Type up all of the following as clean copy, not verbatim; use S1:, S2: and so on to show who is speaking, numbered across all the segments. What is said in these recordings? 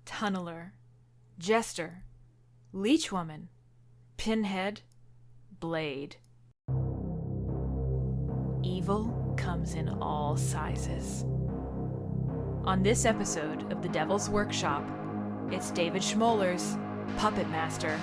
S1: tunneler, jester, leechwoman, pinhead, blade. Evil comes in all sizes. On this episode of The Devil's Workshop, it's David Schmoeller's Puppetmaster.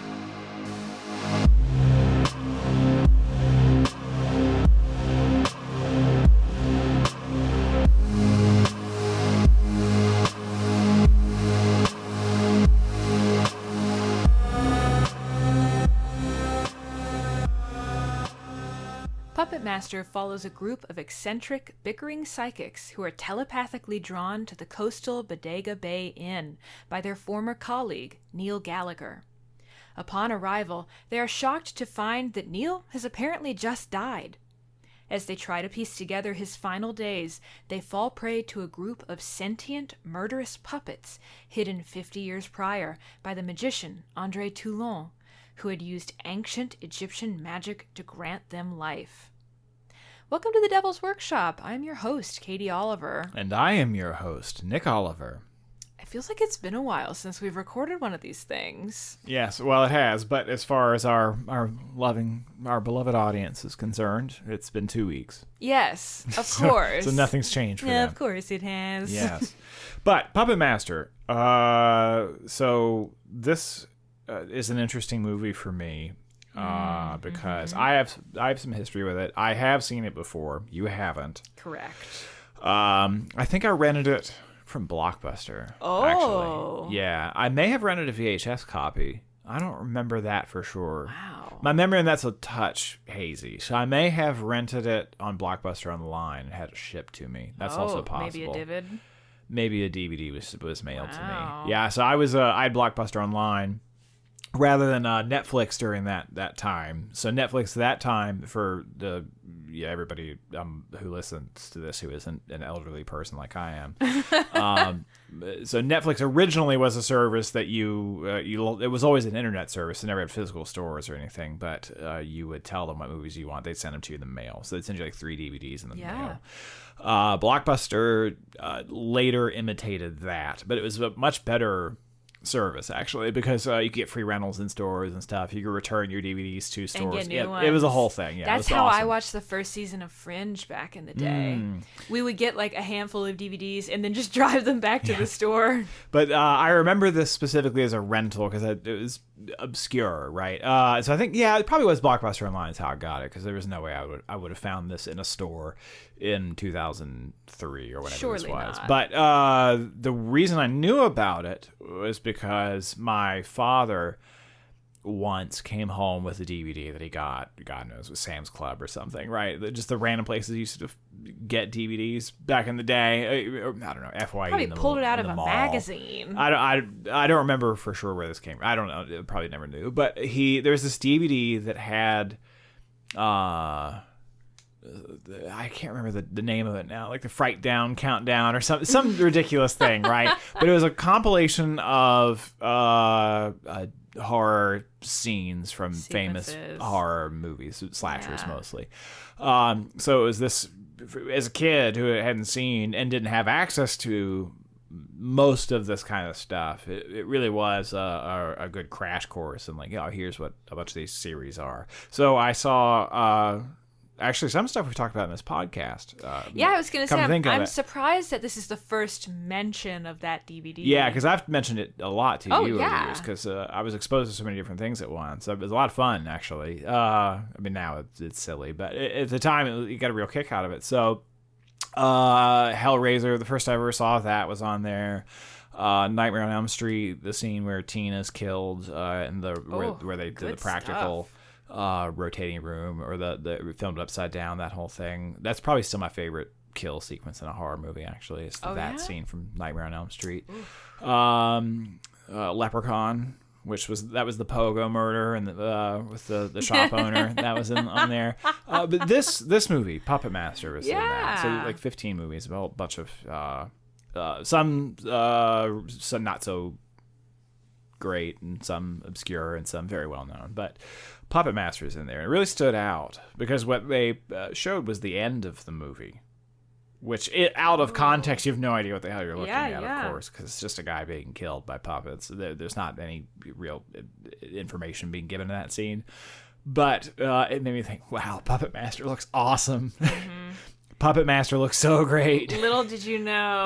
S1: Puppetmaster follows a group of eccentric, bickering psychics who are telepathically drawn to the coastal Bodega Bay Inn by their former colleague, Neil Gallagher. Upon arrival, they are shocked to find that Neil has apparently just died. As they try to piece together his final days, they fall prey to a group of sentient, murderous puppets hidden 50 years prior by the magician André Toulon, who had used ancient Egyptian magic to grant them life. Welcome to The Devil's Workshop. I'm your host, Katy Oliver.
S2: And I am your host, Nick Oliver.
S1: It feels like it's been a while since we've recorded one of these things.
S2: Yes, well, it has, but as far as our beloved audience is concerned, it's been 2 weeks.
S1: Yes, of course.
S2: So nothing's changed for them.
S1: Yeah, of course it has.
S2: Yes. But Puppetmaster, so this is an interesting movie for me because I have some history with it. I have seen it before. You haven't.
S1: Correct.
S2: I think I rented it from Blockbuster.
S1: Oh.
S2: Actually. Yeah. I may have rented a VHS copy. I don't remember that for sure.
S1: Wow.
S2: My memory on that's a touch hazy. So I may have rented it on Blockbuster online and had it shipped to me. That's also possible.
S1: Maybe a Divid?
S2: Maybe a DVD was mailed to
S1: Wow.
S2: me. Yeah, so I had Blockbuster online rather than Netflix during that time. So Netflix that time for everybody who listens to this who isn't an elderly person like I am. So Netflix originally was a service that it was always an internet service. It never had physical stores or anything, but you would tell them what movies you want. They'd send them to you in the mail. So they'd send you like 3 DVDs in the mail. Blockbuster later imitated that, but it was a much better service actually because you could get free rentals in stores and stuff. You could return your DVDs to stores.
S1: And get new ones.
S2: It was a whole thing. Yeah,
S1: that's
S2: it was
S1: how
S2: awesome.
S1: I watched the first season of Fringe back in the day. We would get like a handful of DVDs and then just drive them back to the store.
S2: But I remember this specifically as a rental because it was obscure, right? So I think it probably was Blockbuster Online is how I got it because there was no way I would have found this in a store in 2003 or whatever
S1: Surely
S2: this was.
S1: not.
S2: But the reason I knew about it was because my father once came home with a DVD that he got, God knows, with Sam's Club or something, right? Just the random places he used to get DVDs back in the day. I don't know, FYE.
S1: Probably pulled it out of a
S2: mall.
S1: magazine.
S2: I don't remember for sure where this came from. I don't know. Probably never knew. But there was this DVD that had I can't remember the name of it now, like the Fright Down Countdown or some ridiculous thing, right? But it was a compilation of horror scenes from famous horror movies, slashers mostly. So it was this, as a kid who hadn't seen and didn't have access to most of this kind of stuff, it really was a good crash course in like, here's what a bunch of these series are. So I saw actually some stuff we've talked about in this podcast.
S1: I was going to say, I'm surprised that this is the first mention of that DVD.
S2: Yeah, because I've mentioned it a lot to you over the years because I was exposed to so many different things at once. So it was a lot of fun, actually. I mean, now it's silly, but at the time, you got a real kick out of it. So Hellraiser, the first time I ever saw that was on there. Nightmare on Elm Street, the scene where Tina's killed and where they did the practical rotating room, or the filmed upside down, that whole thing. That's probably still my favorite kill sequence in a horror movie, actually. It's that scene from Nightmare on Elm Street. Leprechaun, that was the Pogo murder and with the shop owner that was on there. But this movie, Puppetmaster, was in that. So like 15 movies, a whole bunch of some not so great and some obscure and some very well known, but Puppetmaster is in there. It really stood out because what they showed was the end of the movie. which out of context, you have no idea what the hell you're looking at,
S1: yeah.
S2: of course, because it's just a guy being killed by puppets. There's not any real information being given in that scene. But it made me think, wow, Puppet Master looks awesome. Mm-hmm. Puppet Master looks so great.
S1: Little did you know.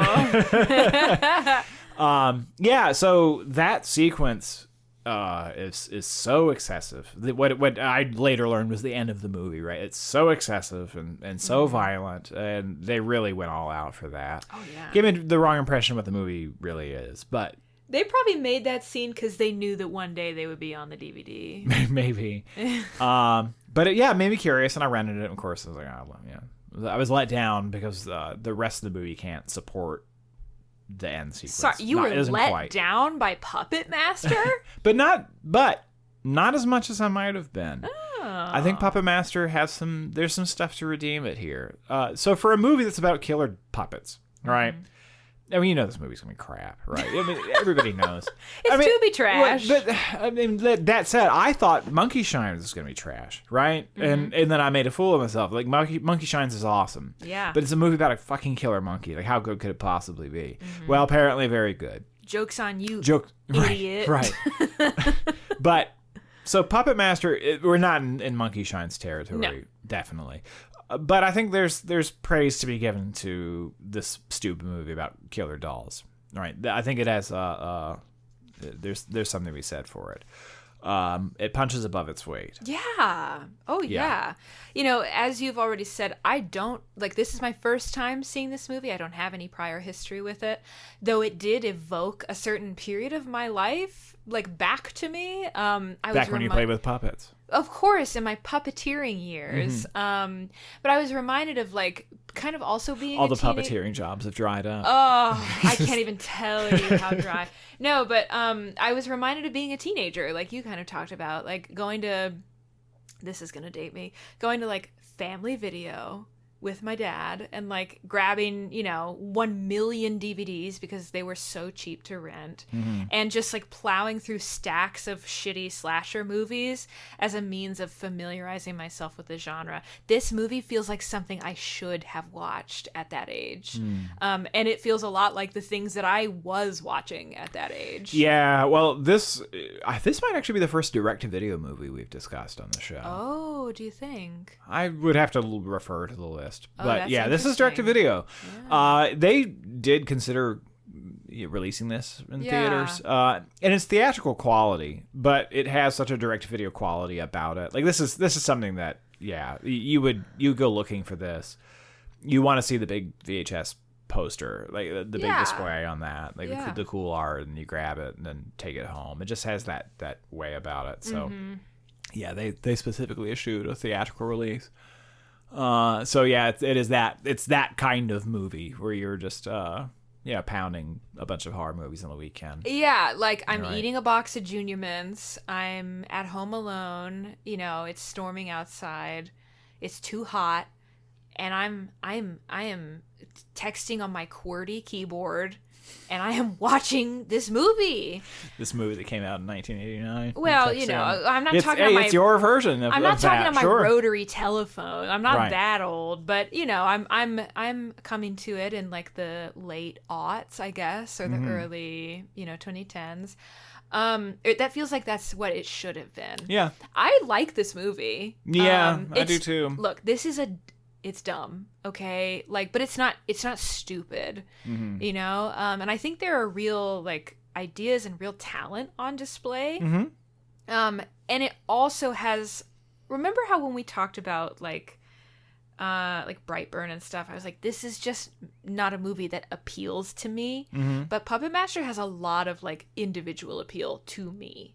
S2: Yeah, so that sequence is so excessive. What I later learned was the end of the movie, right? It's so excessive and so violent, and they really went all out for that.
S1: Oh, yeah.
S2: Give me the wrong impression of what the movie really is, but...
S1: They probably made that scene because they knew that one day they would be on the DVD.
S2: Maybe. But it made me curious, and I rented it, and of course I was like, oh, well, yeah. I was let down because the rest of the movie can't support the end sequence.
S1: Sorry, you were let down by Puppet Master? but
S2: not as much as I might have been.
S1: Oh.
S2: I think Puppet Master there's some stuff to redeem it here. So for a movie that's about killer puppets, right? Mm-hmm. I mean, this movie's gonna be crap, right? I mean, everybody knows.
S1: It's to be trash.
S2: But I mean, that said, I thought Monkey Shines was gonna be trash, right? Mm-hmm. And then I made a fool of myself. Like Monkey Shines is awesome,
S1: yeah.
S2: But it's a movie about a fucking killer monkey. Like, how good could it possibly be? Mm-hmm. Well, apparently, very good.
S1: Joke's on you,
S2: idiot. Right. But so Puppet Master, we're not in Monkey Shines territory, no. Definitely. But I think there's praise to be given to this stupid movie about killer dolls, right? I think it has there's something to be said for it. It punches above its weight.
S1: Yeah. Oh yeah. As you've already said, I don't this is my first time seeing this movie. I don't have any prior history with it, though it did evoke a certain period of my life, back to me.
S2: Back when you played with puppets.
S1: Of course, in my puppeteering years. Mm-hmm. But I was reminded of kind of also being
S2: all the puppeteering jobs have dried up.
S1: Oh, I can't even tell you how dry. No, but I was reminded of being a teenager, like you kind of talked about, going to, this is gonna date me, going to Family Video with my dad and grabbing 1 million DVDs because they were so cheap to rent, mm-hmm. and just plowing through stacks of shitty slasher movies as a means of familiarizing myself with the genre. This movie feels like something I should have watched at that age, and it feels a lot like the things that I was watching at that age.
S2: Yeah, well, this might actually be the first direct-to-video movie we've discussed on the show.
S1: Oh, do you think?
S2: I would have to refer to the list. But
S1: yeah,
S2: this is direct to video. Yeah. They did consider releasing this in theaters, and it's theatrical quality, but it has such a direct to video quality about it. This is something that you go looking for this. You want to see the big VHS poster, the big display on that, the cool art, and you grab it and then take it home. It just has that way about it. So they specifically issued a theatrical release. It is that. It's that kind of movie where you're just pounding a bunch of horror movies on the weekend.
S1: Yeah, I'm eating a box of Junior Mints. I'm at home alone. It's storming outside. It's too hot, and I am texting on my QWERTY keyboard. And I am watching this movie. This movie that came out in 1989. Well, I'm not talking about it's your version of I'm not talking on my rotary telephone. I'm not that old, but I'm coming to it in the late aughts, I guess, or the early 2010s. That feels like that's what it should have been. Yeah, I like this movie.
S2: Yeah, I do too.
S1: Look, it's dumb, okay? But it's not stupid, and I think there are real ideas and real talent on display. And it also has, remember how when we talked about Brightburn and stuff, I was like, this is just not a movie that appeals to me. But Puppet Master has a lot of individual appeal to me.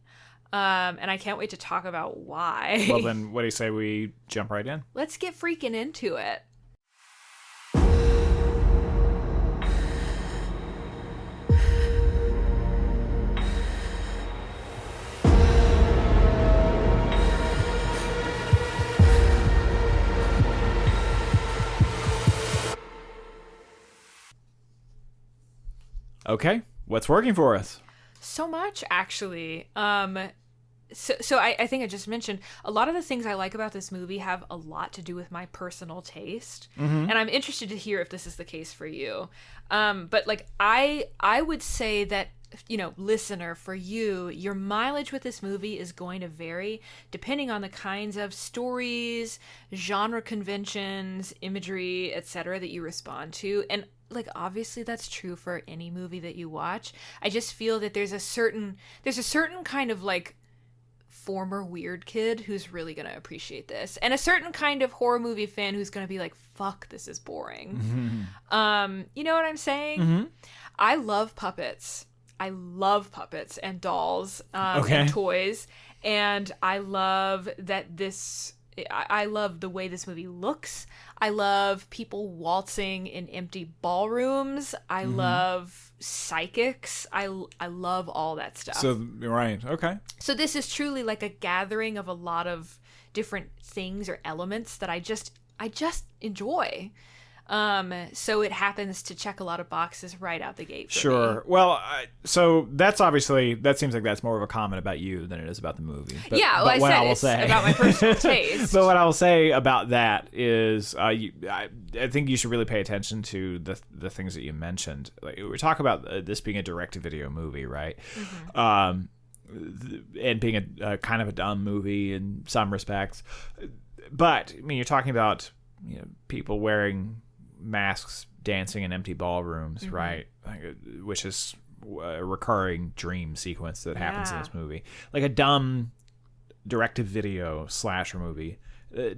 S1: And I can't wait to talk about why.
S2: Well, then, what do you say we jump right in?
S1: Let's get freaking into it.
S2: Okay, what's working for us?
S1: So much, actually. So I think I just mentioned a lot of the things I like about this movie have a lot to do with my personal taste, and I'm interested to hear if this is the case for you. But like I would say that, you know, listener, for you, your mileage with this movie is going to vary depending on the kinds of stories, genre conventions, imagery, etc. that you respond to. And like, obviously that's true for any movie that you watch. I just feel that there's a certain kind of like former weird kid who's really going to appreciate this, and a certain kind of horror movie fan who's going to be like, fuck, this is boring. You know what I'm saying? I love puppets. I love puppets and dolls and toys, and I love that this. I love the way this movie looks. I love people waltzing in empty ballrooms. I love psychics. I love all that stuff.
S2: So, right. Okay.
S1: So this is truly like a gathering of a lot of different things or elements that I just enjoy. So it happens to check a lot of boxes right out the gate for me.
S2: Well, so that seems like that's more of a comment about you than it is about the movie. But,
S1: yeah, well, I said it's about my personal taste.
S2: But what I will say about that is, I think you should really pay attention to the things that you mentioned. Like, we're talking about this being a direct-to-video movie, right? And being a kind of a dumb movie in some respects. But I mean, you're talking about, you know, people wearing masks, dancing in empty ballrooms, right? Which is a recurring dream sequence that happens in this movie. Like a dumb direct-to-video slasher movie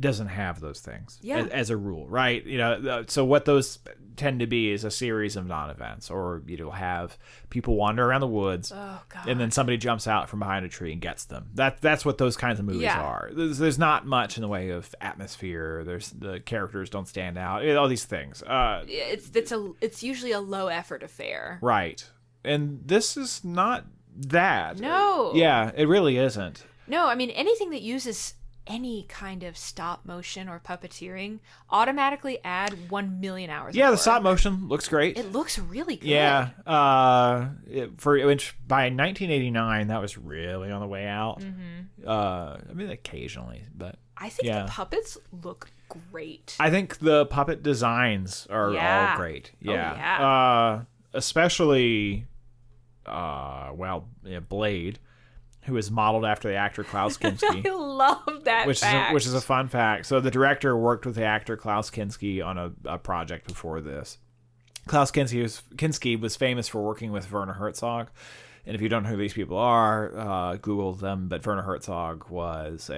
S2: doesn't have those things as a rule, right? You know, so what those tend to be is a series of non-events, or you'll have people wander around the woods, and then somebody jumps out from behind a tree and gets them. That's what those kinds of movies are. There's not much in the way of atmosphere. The characters don't stand out. All these things.
S1: It's usually a low effort affair,
S2: right? And this is not that.
S1: No.
S2: Yeah, it really isn't.
S1: No, I mean, anything that uses any kind of stop motion or puppeteering automatically add 1 million hours.
S2: Yeah, the stop motion looks great.
S1: It looks really good.
S2: Yeah. By 1989, that was really on the way out. I mean, occasionally, but
S1: I think the puppets look great.
S2: I think the puppet designs are all great. Yeah. Especially, Blade, who is modeled after the actor Klaus Kinski.
S1: I love that fact.
S2: Which is a fun fact. So the director worked with the actor Klaus Kinski on a project before this. Klaus Kinski was famous for working with Werner Herzog. And if you don't know who these people are, Google them. But Werner Herzog is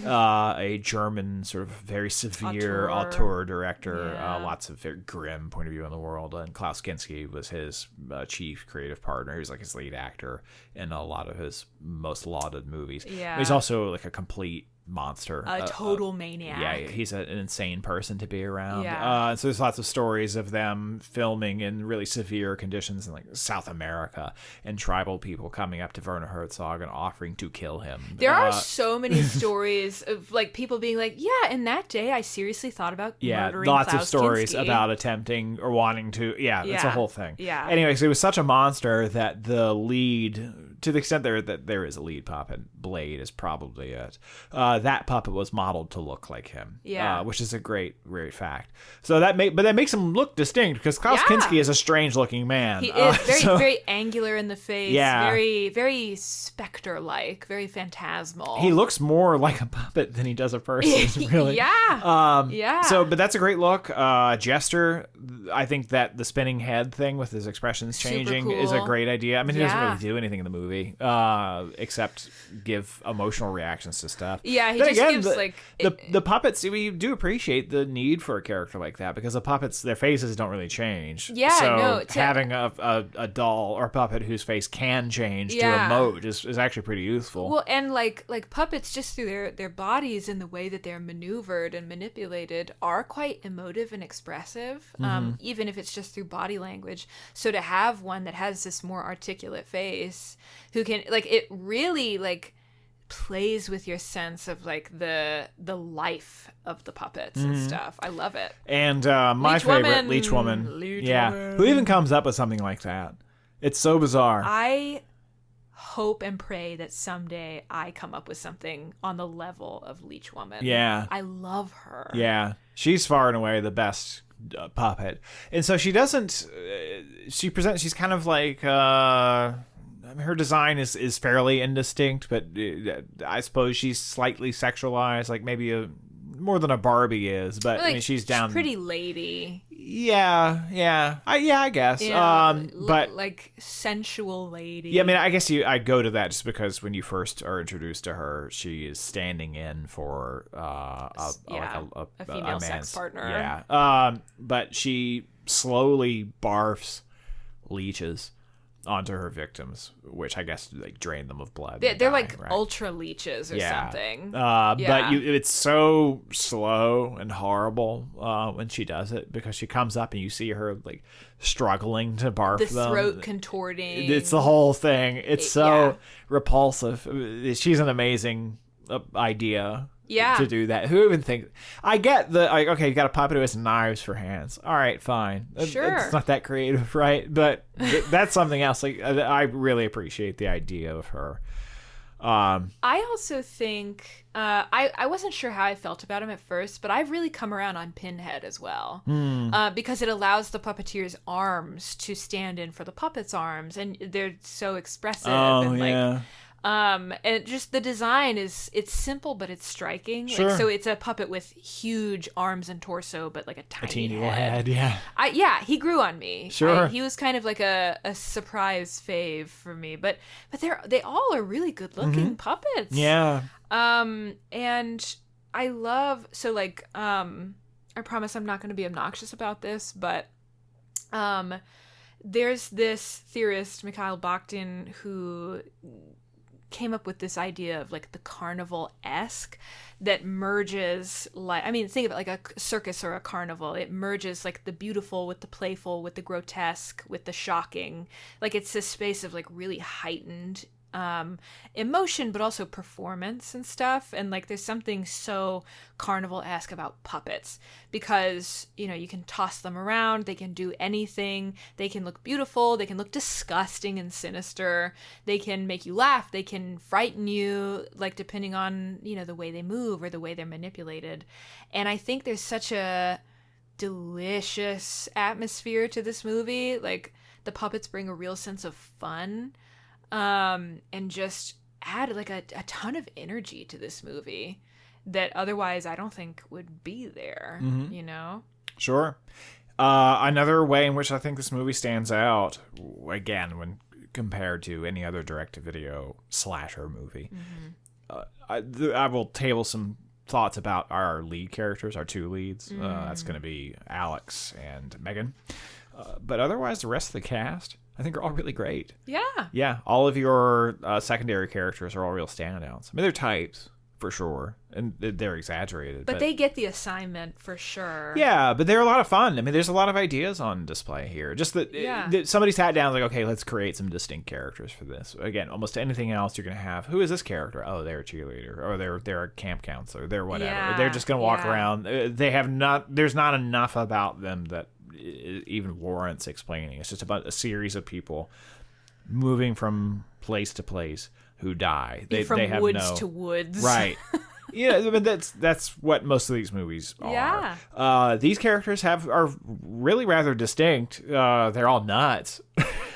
S2: a German sort of very severe auteur director, lots of very grim point of view on the world. And Klaus Kinski was his chief creative partner. He was like his lead actor in a lot of his most lauded movies. Yeah. But he's also like a complete monster,
S1: a total maniac.
S2: Yeah, he's an insane person to be around. So there's lots of stories of them filming in really severe conditions in like South America, and tribal people coming up to Werner Herzog and offering to kill him.
S1: There are so many stories of like people being like, yeah, in that day I seriously thought about murdering
S2: lots
S1: Klaus
S2: of stories
S1: Kinski.
S2: About attempting or wanting to. It's a whole thing.
S1: Anyways,
S2: it was such a monster that the lead, to the extent that there is a lead puppet, Blade is probably it. That puppet was modeled to look like him, which is a great fact. So that makes him look distinct, because Klaus Kinski is a strange looking man.
S1: He is very angular in the face, very very specter-like, very phantasmal.
S2: He looks more like a puppet than he does a person, really. So, but that's a great look. Jester, I think that the spinning head thing with his expressions changing is a great idea. I mean, he doesn't really do anything in the movie except give emotional reactions to stuff.
S1: Yeah, he just gives
S2: the puppets. We do appreciate the need for a character like that, because the puppets, their faces don't really change. Having a doll or a puppet whose face can change to emote is actually pretty useful.
S1: Well, and like puppets, just through their bodies and the way that they're maneuvered and manipulated, are quite emotive and expressive, even if it's just through body language. So to have one that has this more articulate face, who can it really plays with your sense of the life of the puppets and stuff. I love it.
S2: And my favorite, Leech Woman. Who even comes up with something like that? It's so bizarre.
S1: I hope and pray that someday I come up with something on the level of Leech Woman.
S2: Yeah.
S1: I love her.
S2: Yeah. She's far and away the best puppet. And so she doesn't, she's kind of like, her design is fairly indistinct, but I suppose she's slightly sexualized, like maybe more than a Barbie is, but
S1: like,
S2: I mean, she's down.
S1: She's pretty lady.
S2: Yeah. I guess.
S1: Yeah,
S2: but
S1: like sensual lady.
S2: Yeah, I mean, I guess I go to that just because when you first are introduced to her, she is standing in for a
S1: female sex partner.
S2: Yeah. But she slowly barfs leeches onto her victims, which I guess like drain them of blood.
S1: They're like ultra leeches or something.
S2: But it's so slow and horrible when she does it, because she comes up and you see her like struggling to barf
S1: the
S2: them.
S1: Throat contorting.
S2: It's the whole thing. It's so repulsive. She's an amazing idea. To do that. Who even think? I get okay, you got a puppet who has knives for hands. All right, fine.
S1: Sure.
S2: It's not that creative, right? But that's something else. Like, I really appreciate the idea of her.
S1: I also think I wasn't sure how I felt about him at first, but I've really come around on Pinhead as well, because it allows the puppeteer's arms to stand in for the puppet's arms, and they're so expressive. And just the design it's simple, but it's striking.
S2: Sure.
S1: Like, so it's a puppet with huge arms and torso, but like a tiny
S2: little head. Yeah.
S1: He grew on me.
S2: Sure.
S1: He was kind of like a surprise fave for me, but they all are really good looking puppets.
S2: Yeah.
S1: And I love, I promise I'm not going to be obnoxious about this, but there's this theorist, Mikhail Bakhtin, who came up with this idea of like the carnival-esque that merges, like, I mean, think of it like a circus or a carnival. It merges like the beautiful with the playful, with the grotesque, with the shocking. Like, it's this space of like really heightened emotion, but also performance and stuff. And like, there's something so carnival-esque about puppets, because you can toss them around, they can do anything, they can look beautiful, they can look disgusting and sinister, they can make you laugh, they can frighten you, like depending on the way they move or the way they're manipulated. And I think there's such a delicious atmosphere to this movie. Like, the puppets bring a real sense of fun, and just add like a ton of energy to this movie that otherwise I don't think would be there,
S2: Sure. Another way in which I think this movie stands out, again, when compared to any other direct-to-video slasher movie, I will table some thoughts about our lead characters, our two leads. That's going to be Alex and Megan. But otherwise, the rest of the cast, I think, are all really great. Yeah. All of your secondary characters are all real standouts. I mean, they're types, for sure, and they're exaggerated.
S1: But they get the assignment, for sure.
S2: Yeah, but they're a lot of fun. I mean, there's a lot of ideas on display here. Just that somebody sat down and like, okay, let's create some distinct characters for this. Again, almost anything else you're going to have. Who is this character? Oh, they're a cheerleader. Or they're a camp counselor. They're whatever.
S1: Yeah,
S2: they're just going to walk around. There's not enough about them that even warrants explaining. It's just about a series of people moving from place to place who die. They have
S1: woods to woods.
S2: Right. Yeah, I mean, that's what most of these movies are.
S1: Yeah.
S2: These characters are really rather distinct. They're all nuts.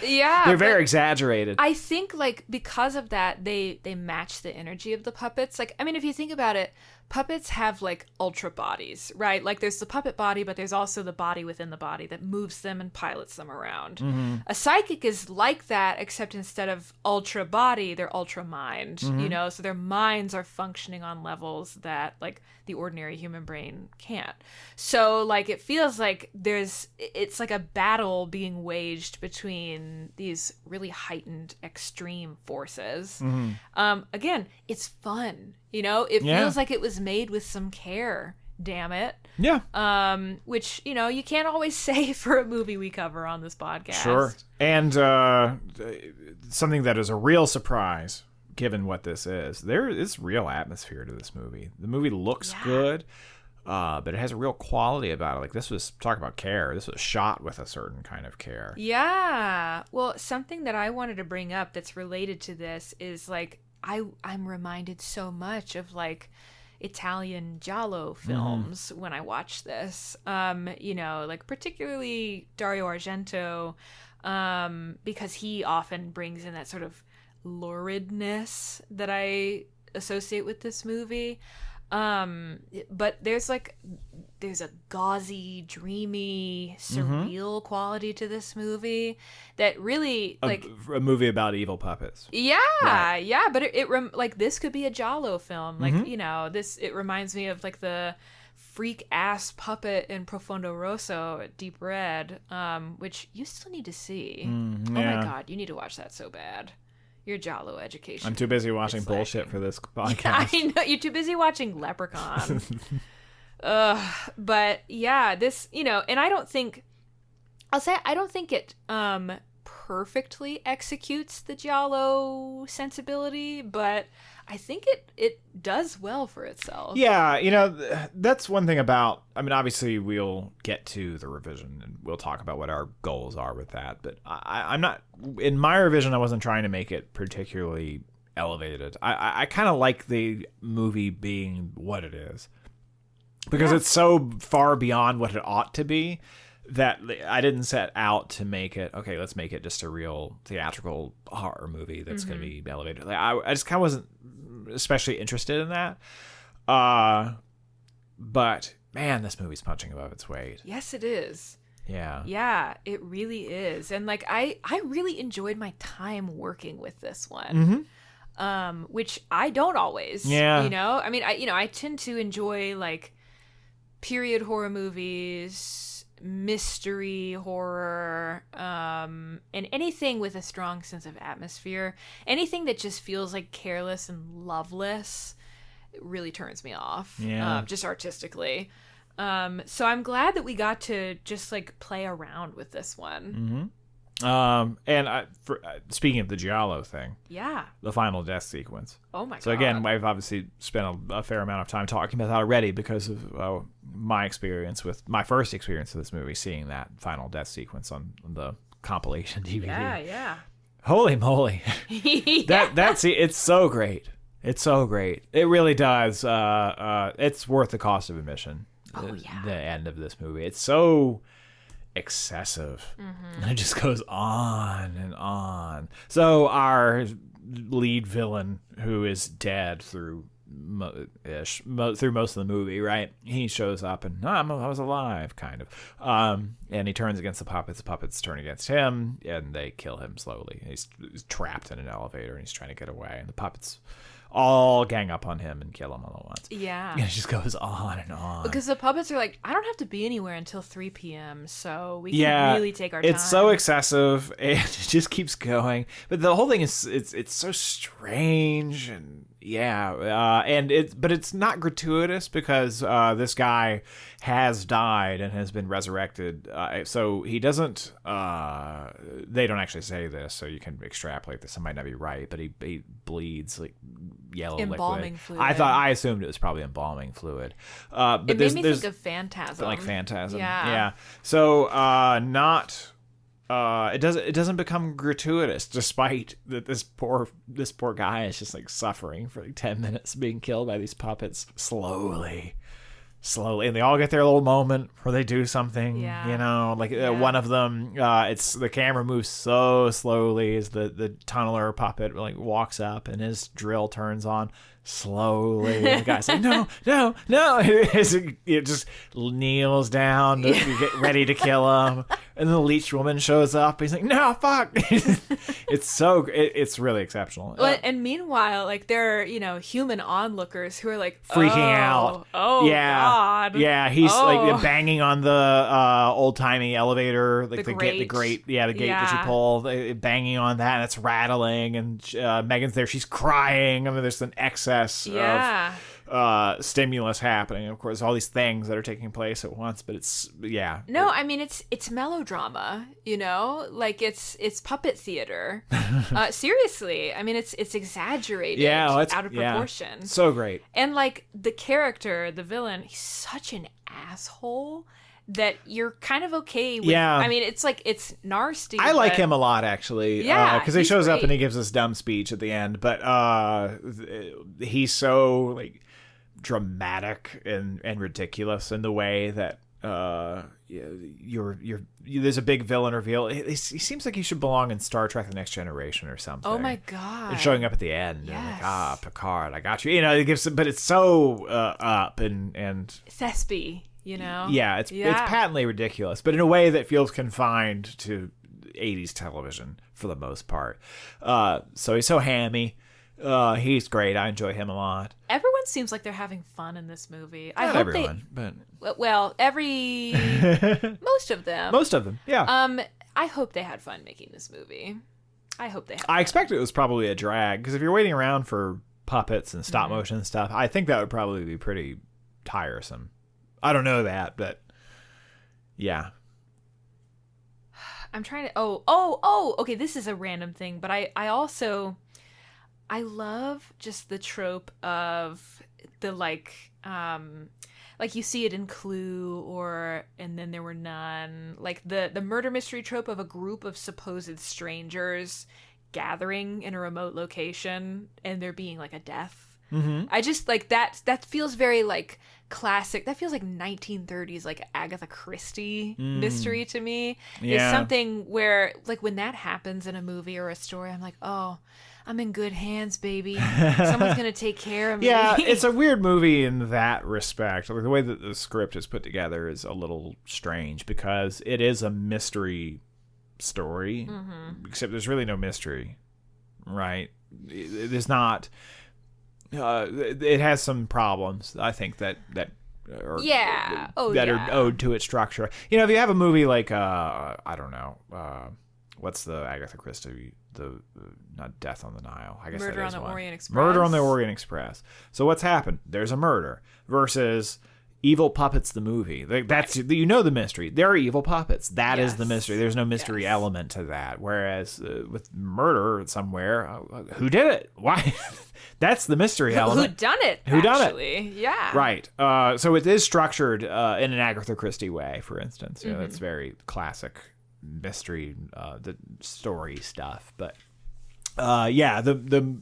S1: Yeah.
S2: They're very exaggerated.
S1: I think, like, because of that, they match the energy of the puppets. Like, I mean, if you think about it, puppets have, like, ultra bodies, right? Like, there's the puppet body, but there's also the body within the body that moves them and pilots them around. A psychic is like that, except instead of ultra body, they're ultra mind, so their minds are functioning on levels that, like, the ordinary human brain can't. So, like, it feels like it's like a battle being waged between these really heightened extreme forces. Again, it's fun. It feels like it was made with some care, damn it.
S2: Yeah.
S1: Which, you can't always say for a movie we cover on this podcast.
S2: Sure. And something that is a real surprise, given what this is, there is real atmosphere to this movie. The movie looks good. but it has a real quality about it. Like, this was, talk about care, this was shot with a certain kind of care.
S1: Yeah. Well, something that I wanted to bring up that's related to this is, like, I'm reminded so much of, like, Italian giallo films when I watch this. You know, like, particularly Dario Argento, because he often brings in that sort of luridness that I associate with this movie. But there's a gauzy, dreamy, surreal quality to this movie that really, like,
S2: a movie about evil puppets.
S1: Yeah,
S2: right.
S1: Yeah, but like, this could be a giallo film. Like, you know, it reminds me of, like, the freak ass puppet in Profondo Rosso at Deep Red, which you still need to see. Oh my God, you need to watch that so bad. Your giallo education.
S2: I'm too busy watching bullshit for this podcast.
S1: I know, you're too busy watching Leprechaun. But yeah, this, you know, and I don't think it perfectly executes the giallo sensibility, but I think it does well for itself.
S2: Yeah, you know, that's one thing about, I mean, obviously we'll get to the revision and we'll talk about what our goals are with that, but I'm not, in my revision, I wasn't trying to make it particularly elevated. I kind of like the movie being what it is, because it's so far beyond what it ought to be that I didn't set out to make it, okay, let's make it just a real theatrical horror movie that's going to be elevated. Like, I just kind of wasn't especially interested in that. But man, this movie's punching above its weight.
S1: Yes, it is.
S2: Yeah.
S1: Yeah, it really is. And, like, I really enjoyed my time working with this one. Which I don't always.
S2: Yeah.
S1: You know? I mean, I tend to enjoy, like, period horror movies, mystery horror, and anything with a strong sense of atmosphere. Anything that just feels, like, careless and loveless, it really turns me off. Just artistically. So I'm glad that we got to just, like, play around with this one.
S2: And speaking of the giallo thing, the final death sequence.
S1: Oh my god!
S2: So again, I've obviously spent a fair amount of time talking about that already because of my first experience with this movie, seeing that final death sequence on the compilation DVD.
S1: Yeah.
S2: Holy moly! It's so great. It's so great. It really does. It's worth the cost of admission.
S1: Oh yeah.
S2: The end of this movie. It's so excessive, and it just goes on and on. So our lead villain, who is dead through most of the movie, right? He shows up and I was alive, kind of. And he turns against the puppets turn against him, and they kill him slowly. He's trapped in an elevator and he's trying to get away, and the puppets all gang up on him and kill him all at once.
S1: Yeah.
S2: And it just goes on and on.
S1: Because the puppets are like, I don't have to be anywhere until 3 p.m., so we can really take our time.
S2: It's so excessive, and it just keeps going. But the whole thing is, it's so strange, and but it's not gratuitous, because this guy has died and has been resurrected. So he doesn't, they don't actually say this, so you can extrapolate this. I might not be right, but he bleeds like yellow
S1: embalming
S2: liquid.
S1: fluid.
S2: I assumed it was probably embalming fluid. But
S1: it made me think of Phantasm.
S2: Like Phantasm.
S1: Yeah.
S2: So it doesn't become gratuitous, despite that this poor guy is just like suffering for like 10 minutes being killed by these puppets slowly, and they all get their little moment where they do something. You know, like one of them, it's the camera moves so slowly as the tunneler puppet like walks up and his drill turns on slowly, and the guy's like, no. It just kneels down to get ready to kill him, and then the leech woman shows up. He's like, no, fuck. It's really exceptional.
S1: Well, and meanwhile, like, there are, human onlookers who are like
S2: freaking out.
S1: Oh God.
S2: Yeah, he's like banging on the old timey elevator, like the gate that you pull, banging on that, and it's rattling, and Megan's there, she's crying. I mean, there's an excess stimulus happening. Of course, all these things that are taking place at once, but it's
S1: No, I mean it's melodrama, like it's puppet theater. Seriously, I mean it's exaggerated, out of proportion.
S2: Yeah. So great.
S1: And like the character, the villain, he's such an asshole that you're kind of okay with.
S2: Yeah.
S1: I mean, it's like, it's nasty.
S2: I like him a lot, actually.
S1: Yeah,
S2: because he shows
S1: great.
S2: up and he gives this dumb speech at the end, but he's so like dramatic and ridiculous in the way that there's a big villain reveal. He seems like he should belong in Star Trek: The Next Generation or something.
S1: Oh my god!
S2: And showing up at the end,
S1: yes.
S2: like, Picard, I got you. It gives, but it's so up and
S1: Thespy,
S2: Yeah, it's patently ridiculous, but in a way that feels confined to 80s television for the most part. So he's so hammy. He's great. I enjoy him a lot.
S1: Everyone seems like they're having fun in this movie.
S2: Not everyone, but
S1: most of them.
S2: Most of them, yeah.
S1: I hope they had fun making this movie. I hope they had
S2: I
S1: fun.
S2: expect it was probably a drag, because if you're waiting around for puppets and stop motion stuff, I think that would probably be pretty tiresome. I don't know that, but yeah.
S1: I'm trying to. Okay. This is a random thing, but I love just the trope of the like you see it in Clue and Then There Were None, like the murder mystery trope of a group of supposed strangers gathering in a remote location and there being like a death. Mm-hmm. I just like that feels very like classic. That feels like 1930s like Agatha Christie mystery to me.
S2: Yeah.
S1: Is something where like when that happens in a movie or a story, I'm like, oh, I'm in good hands, baby. Someone's gonna take care of me.
S2: Yeah, it's a weird movie in that respect. Like the way that the script is put together is a little strange because it is a mystery story, except there's really no mystery, right? There's not. It has some problems, I think, that are owed to its structure. If you have a movie like I don't know, what's the Agatha Christie, not Death on the Nile, I guess
S1: Murder
S2: that is
S1: on the
S2: one.
S1: Orient Express.
S2: Murder on the Orient Express. So what's happened? There's a murder versus Evil Puppets, the movie. Like that's the mystery. There are evil puppets. That is the mystery. There's no mystery element to that. Whereas with murder somewhere, who did it? Why? That's the mystery element.
S1: Who done it?
S2: Who done
S1: it? Yeah.
S2: Right. So it is structured in an Agatha Christie way, for instance. That's very classic mystery, the story stuff. But the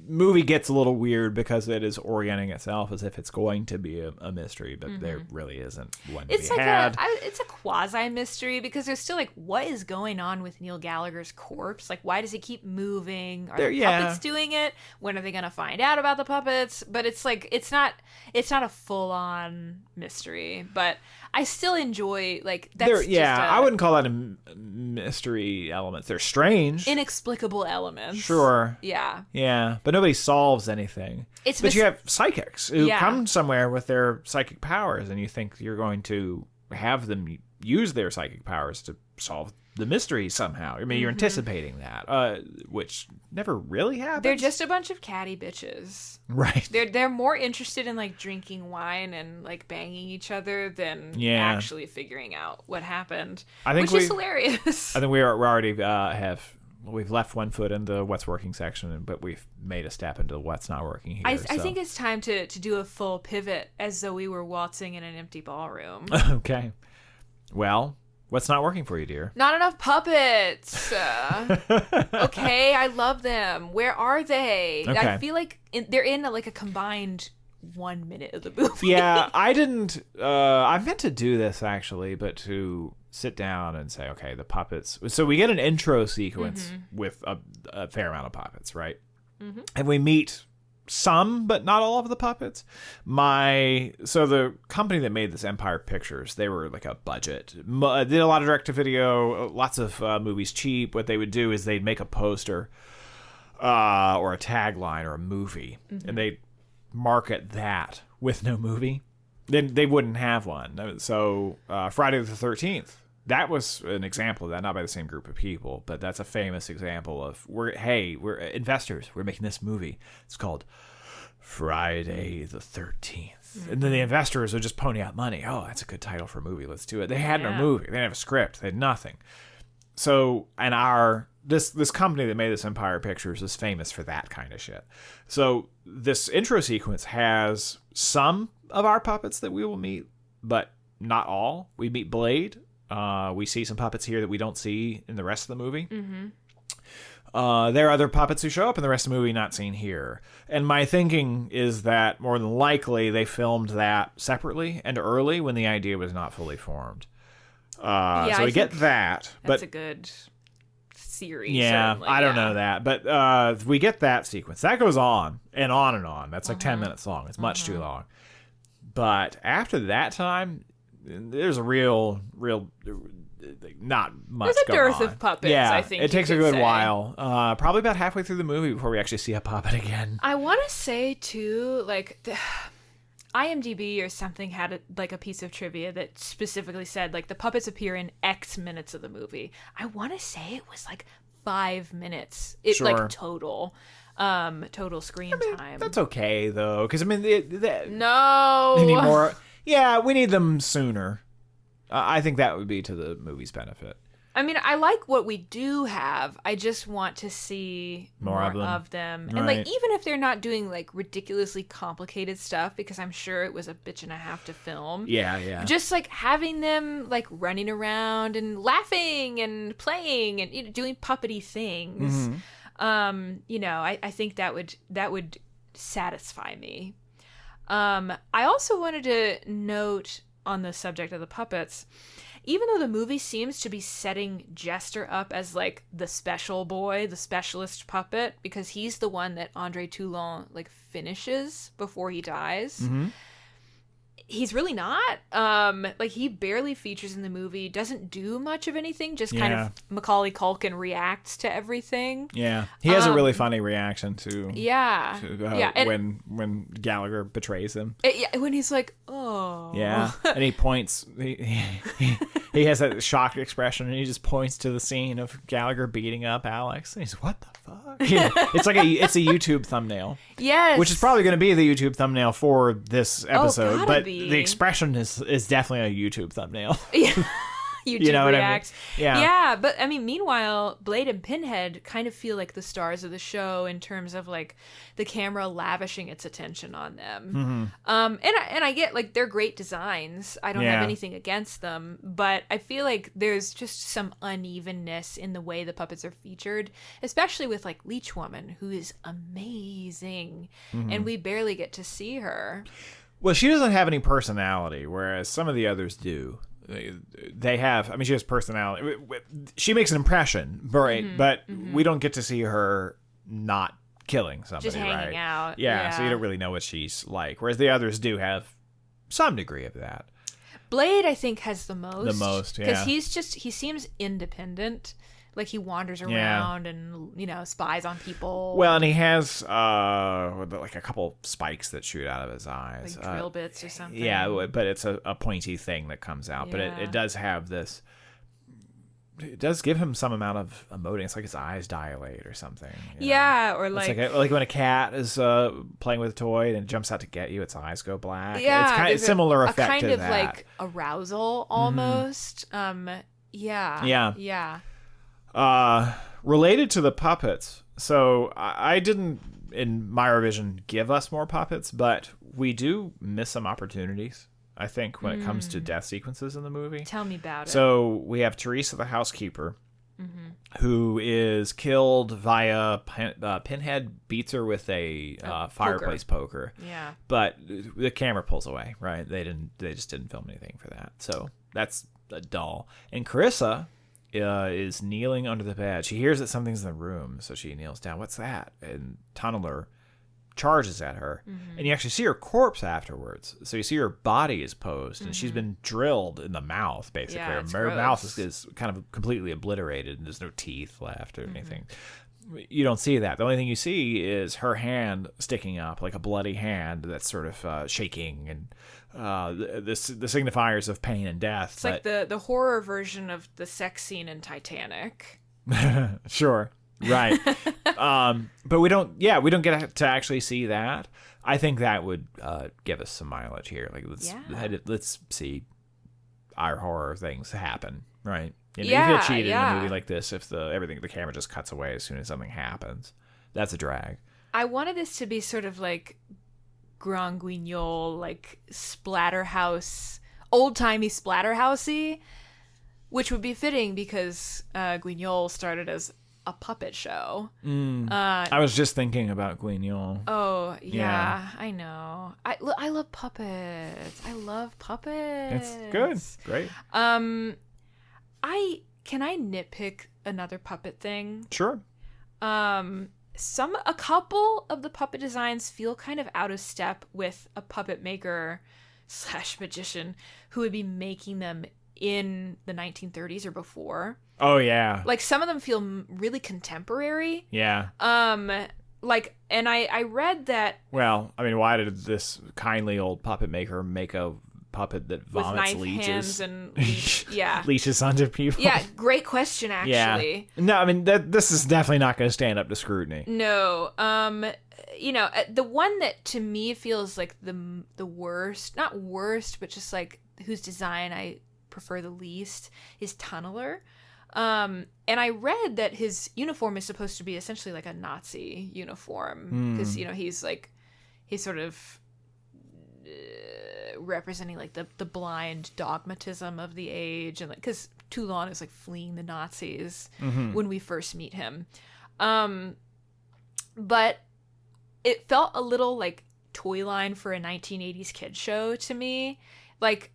S2: movie gets a little weird because it is orienting itself as if it's going to be a mystery, but there really isn't one to be had.
S1: It's a quasi mystery because there's still like, what is going on with Neil Gallagher's corpse? Like, why does he keep moving? Are the puppets doing it? When are they gonna find out about the puppets? But it's like it's not a full on mystery, but I still enjoy like that's
S2: I wouldn't call that a mystery elements. They're strange,
S1: inexplicable elements.
S2: Sure.
S1: Yeah.
S2: But nobody solves anything. But you have psychics who come somewhere with their psychic powers, and you think you're going to have them use their psychic powers to solve the mystery somehow. I mean, you're anticipating that, which never really happens.
S1: They're just a bunch of catty bitches.
S2: Right.
S1: They're more interested in like drinking wine and like banging each other than actually figuring out what happened. Which is hilarious.
S2: I think we already we've left one foot in the what's working section, but we've made a step into what's not working here.
S1: I think it's time to do a full pivot as though we were waltzing in an empty ballroom.
S2: Okay. Well, what's not working for you, dear?
S1: Not enough puppets. Okay, I love them. Where are they?
S2: Okay.
S1: I feel like they're in a combined 1 minute of the movie.
S2: Yeah, I didn't. I meant to do this actually, but to sit down and say, okay, the puppets. So we get an intro sequence with a fair amount of puppets, right? Mm-hmm. And we meet some, but not all of the puppets. So the company that made this, Empire Pictures, they were like a budget. Did a lot of direct-to-video, lots of movies cheap. What they would do is they'd make a poster or a tagline or a movie, and they'd market that with no movie. Then they wouldn't have one. So Friday the 13th, that was an example of that, not by the same group of people, but that's a famous example of we're investors. We're making this movie. It's called Friday the 13th. And then the investors would just pony out money. Oh, that's a good title for a movie. Let's do it. They had no movie. They didn't have a script. They had nothing. So, and this company that made this Empire Pictures is famous for that kind of shit. So this intro sequence has some of our puppets that we will meet, but not all. We meet Blade. We see some puppets here that we don't see in the rest of the movie. There are other puppets who show up in the rest of the movie not seen here. And my thinking is that more than likely they filmed that separately and early when the idea was not fully formed. So we get that.
S1: That's a good series.
S2: Yeah,
S1: certainly.
S2: I don't know that. But we get that sequence. That goes on and on and on. That's like 10 minutes long. It's much too long. But after that time, there's a real not much
S1: There's a
S2: going
S1: dearth
S2: on.
S1: of puppets,
S2: yeah,
S1: I think
S2: it takes a
S1: you could
S2: good
S1: say.
S2: while. Probably about halfway through the movie before we actually see a puppet again.
S1: I want to say, too, like, IMDb or something had a piece of trivia that specifically said, like, the puppets appear in X minutes of the movie. I want to say it was, like, 5 minutes. Like, total screen time.
S2: That's okay, though, because, I mean,
S1: No!
S2: they need more. Yeah, we need them sooner. I think that would be to the movie's benefit.
S1: I mean, I like what we do have. I just want to see more of them. And, like, even if they're not doing, like, ridiculously complicated stuff, because I'm sure it was a bitch and a half to film.
S2: Yeah.
S1: Just, like, having them, like, running around and laughing and playing and doing puppety things. I think that would satisfy me. I also wanted to note on the subject of the puppets, even though the movie seems to be setting Jester up as, like, the special boy, the specialist puppet, because he's the one that Andre Toulon, like, finishes before he dies. He's really not. Like, he barely features in the movie, doesn't do much of anything, just kind of Macaulay Culkin reacts to everything.
S2: Yeah. He has a really funny reaction to when Gallagher betrays him.
S1: When he's like, oh.
S2: Yeah. And he points, he has that shocked expression, and he just points to the scene of Gallagher beating up Alex. And he's, what the fuck? It's a YouTube thumbnail.
S1: Yes.
S2: Which is probably going to be the YouTube thumbnail for this episode. But
S1: be.
S2: The expression is definitely a YouTube thumbnail.
S1: Yeah. YouTube
S2: What
S1: reacts.
S2: I mean?
S1: Yeah, but I mean, meanwhile, Blade and Pinhead kind of feel like the stars of the show in terms of, like, the camera lavishing its attention on them. And I get, like, they're great designs. I don't have anything against them, but I feel like there's just some unevenness in the way the puppets are featured, especially with, like, Leech Woman, who is amazing, and we barely get to see her.
S2: Well, she doesn't have any personality, whereas some of the others do. They have, I mean, she has personality. She makes an impression, right? But we don't get to see her not killing somebody,
S1: just hanging out.
S2: Yeah, so you don't really know what she's like. Whereas the others do have some degree of that.
S1: Blade, I think, has the most.
S2: Yeah.
S1: Because he seems independent. Like, he wanders around and, spies on people.
S2: Well, and he has, like, a couple spikes that shoot out of his eyes.
S1: Like drill bits or something.
S2: Yeah, but it's a pointy thing that comes out. But it does have this... It does give him some amount of emoting. It's like his eyes dilate or something.
S1: Yeah, or like...
S2: It's like when a cat is playing with a toy and it jumps out to get you, its eyes go black.
S1: Yeah.
S2: It's kind of similar effect
S1: a kind
S2: to
S1: of,
S2: that.
S1: like, arousal, almost. Yeah.
S2: Related to the puppets, so I didn't, in my revision, give us more puppets, but we do miss some opportunities, I think, when it comes to death sequences in the movie.
S1: Tell me about it.
S2: So we have Teresa, the housekeeper, who is killed via Pinhead beats her with a fireplace poker.
S1: Yeah.
S2: But the camera pulls away, right? They just didn't film anything for that. So that's dull. And Carissa is kneeling under the bed. She hears that something's in the room, so she kneels down. What's that? And Tunneler charges at her, and you actually see her corpse afterwards. So you see her body is posed, and she's been drilled in the mouth, basically.
S1: Yeah,
S2: Her mouth is kind of completely obliterated, and there's no teeth left or anything. You don't see that. The only thing you see is her hand sticking up, like a bloody hand that's sort of shaking, and the signifiers of pain and death.
S1: It's like the horror version of the sex scene in Titanic.
S2: Sure. Right. But we don't get to actually see that. I think that would give us some mileage here. Like, let's see our horror things happen, right? You feel cheated in a movie like this if the camera just cuts away as soon as something happens. That's a drag.
S1: I wanted this to be sort of like Grand Guignol, like splatterhouse, old-timey splatterhousey, which would be fitting because Guignol started as a puppet show.
S2: I was just thinking about Guignol.
S1: Oh, yeah. I know. I love puppets. I love puppets.
S2: It's good. Great.
S1: Can I nitpick another puppet thing?
S2: Sure.
S1: A couple of the puppet designs feel kind of out of step with a puppet maker / magician who would be making them in the 1930s or before.
S2: Oh yeah.
S1: Like, some of them feel really contemporary.
S2: Yeah.
S1: And I read that.
S2: Well, I mean, why did this kindly old puppet maker make a puppet that vomits
S1: with knife
S2: leeches
S1: hands and
S2: leeches onto people?
S1: Yeah, great question, actually.
S2: Yeah. No, I mean, this is definitely not going to stand up to scrutiny.
S1: No. The one that to me feels like the worst, not worst, but just like whose design I prefer the least is Tunneler. And I read that his uniform is supposed to be essentially like a Nazi uniform because he's sort of representing like the blind dogmatism of the age, and like because Toulon is like fleeing the Nazis when we first meet him, but it felt a little like toyland for a 1980s kid show to me. Like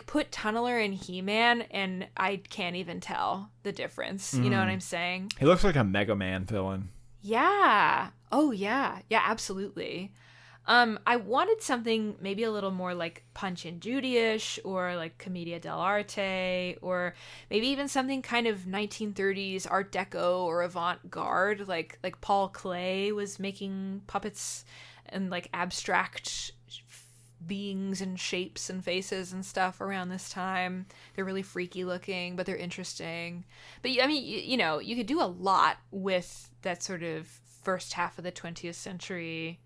S1: put Tunneler in He-Man and I can't even tell the difference. You know what I'm saying?
S2: He looks like a Mega Man villain.
S1: Yeah. Oh yeah. Yeah, absolutely. I wanted something maybe a little more like Punch and Judy-ish or like Commedia dell'arte, or maybe even something kind of 1930s Art Deco or avant-garde, like Paul Klee was making puppets and like abstract beings and shapes and faces and stuff around this time. They're really freaky looking, but they're interesting. But I mean, you could do a lot with that sort of first half of the 20th century,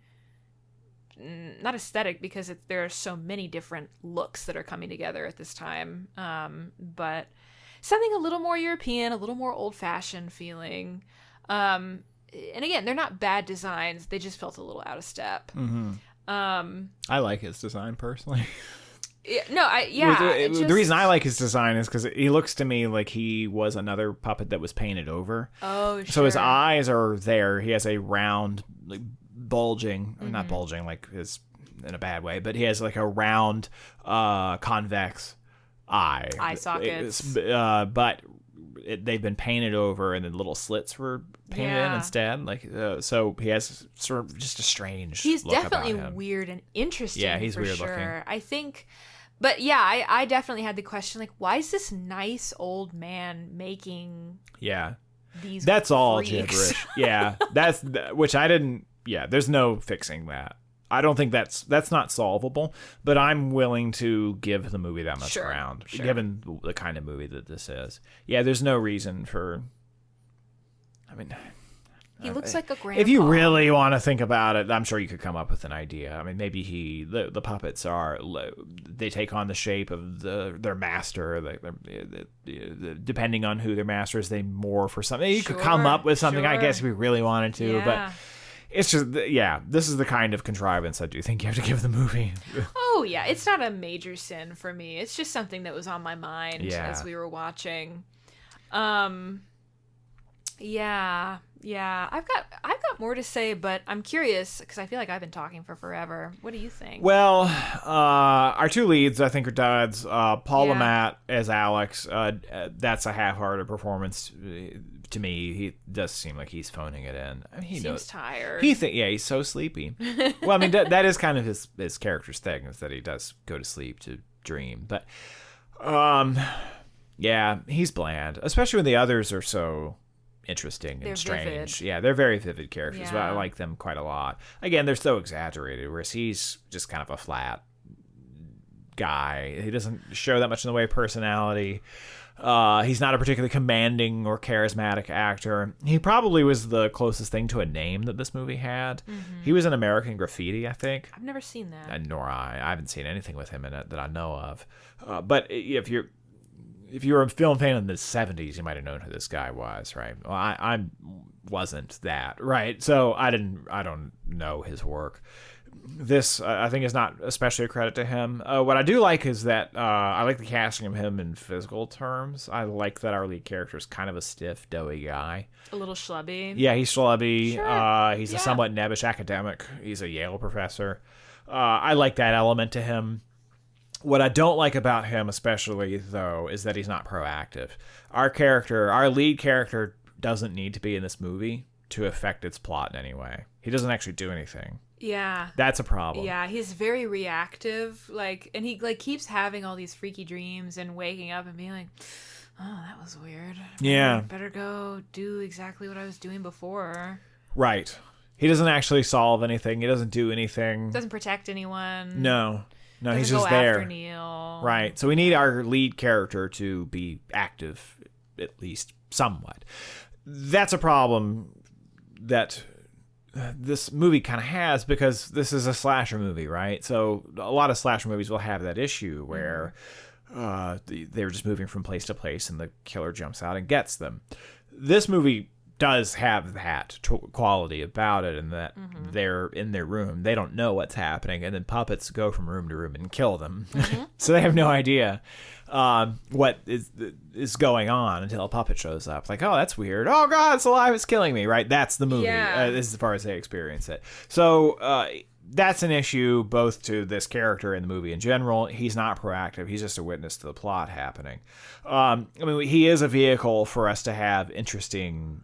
S1: not aesthetic because there are so many different looks that are coming together at this time, but something a little more European, a little more old-fashioned feeling. And again, they're not bad designs, they just felt a little out of step.
S2: I like his design personally.
S1: The
S2: reason I like his design is because he looks to me like he was another puppet that was painted over.
S1: Oh, sure.
S2: So his eyes are there. He has a round, like bulging, not bulging like his in a bad way, but he has like a round, convex eye
S1: sockets.
S2: But they've been painted over, and then little slits were painted in instead. Like so, he has sort of just a strange.
S1: He's
S2: look
S1: definitely
S2: about him.
S1: Weird and interesting.
S2: Yeah, he's
S1: for
S2: weird
S1: sure.
S2: looking.
S1: I think, but yeah, I definitely had the question like, why is this nice old man making?
S2: Yeah,
S1: these.
S2: That's all
S1: freaks?
S2: gibberish. Yeah, that's which I didn't. Yeah, there's no fixing that. I don't think that's not solvable, but I'm willing to give the movie that much ground, given the kind of movie that this is. Yeah, there's no reason for. I mean,
S1: he looks like a grandpa.
S2: If you really want to think about it, I'm sure you could come up with an idea. I mean, maybe the puppets they take on the shape of their master. Depending on who their master is, they morph or something. You could come up with something, I guess, if we really wanted to, but. It's just, this is the kind of contrivance I do think you have to give the movie.
S1: Oh, yeah. It's not a major sin for me. It's just something that was on my mind as we were watching. Yeah. I've got more to say, but I'm curious because I feel like I've been talking for forever. What do you think?
S2: Well, our two leads, I think, are duds. Paul LeMat as Alex. That's a half-hearted performance. To me, he does seem like he's phoning it in. I mean, he seems
S1: tired.
S2: He's so sleepy. Well, I mean, that is kind of his character's thing, is that he does go to sleep to dream. But, he's bland, especially when the others are so interesting and strange.
S1: Vivid.
S2: Yeah, they're very vivid characters.
S1: Yeah.
S2: But I like them quite a lot. Again, they're so exaggerated, whereas he's just kind of a flat guy. He doesn't show that much in the way of personality. He's not a particularly commanding or charismatic actor. He probably was the closest thing to a name that this movie had. He was in American Graffiti, I think.
S1: I've never seen that.
S2: Nor I. I haven't seen anything with him in it that I know of. But if you're a film fan in the 70s, you might have known who this guy was, right? Well, I wasn't that, right? So I don't know his work. This, I think, is not especially a credit to him. What I do like is that I like the casting of him in physical terms. I like that our lead character is kind of a stiff, doughy guy.
S1: A little schlubby.
S2: Yeah, he's schlubby.
S1: Sure.
S2: He's a somewhat nebbish academic. He's a Yale professor. I like that element to him. What I don't like about him, especially, though, is that he's not proactive. Our lead character, doesn't need to be in this movie to affect its plot in any way. He doesn't actually do anything.
S1: Yeah.
S2: That's a problem.
S1: Yeah, he's very reactive, and he keeps having all these freaky dreams and waking up and being like, "Oh, that was weird.
S2: Yeah.
S1: Better go do exactly what I was doing before."
S2: Right. He doesn't actually solve anything. He doesn't do anything.
S1: Doesn't protect anyone.
S2: No, he's
S1: Doesn't
S2: just
S1: go
S2: there.
S1: after Neil.
S2: Right. So we need our lead character to be active, at least somewhat. That's a problem that this movie kind of has, because this is a slasher movie, right? So a lot of slasher movies will have that issue where they're just moving from place to place and the killer jumps out and gets them. This movie does have that quality about it, and that they're in their room, they don't know what's happening, and then puppets go from room to room and kill them. So they have no idea what is going on until a puppet shows up. Like, oh, that's weird. Oh God, it's alive, it's killing me. Right? That's the movie.
S1: Yeah.
S2: This is as far as they experience it. So that's an issue both to this character and the movie in general. He's not proactive. He's just a witness to the plot happening. I mean, he is a vehicle for us to have interesting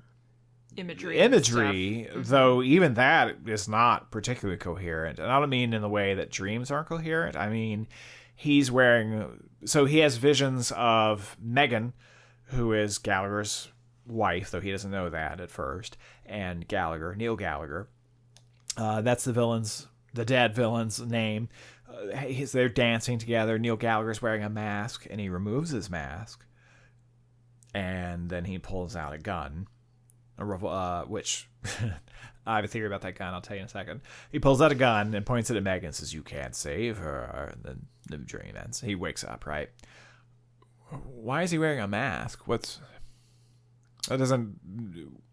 S2: imagery, though even that is not particularly coherent. And I don't mean in the way that dreams aren't coherent. I mean, he has visions of Megan, who is Gallagher's wife, though he doesn't know that at first, and Neil Gallagher. That's the dead villain's name. They're dancing together. Neil Gallagher's wearing a mask, and he removes his mask, and then he pulls out a gun. Which I have a theory about that gun. I'll tell you in a second. He pulls out a gun and points it at Megan and says, "You can't save her." And then the dream ends. He wakes up, right? Why is he wearing a mask?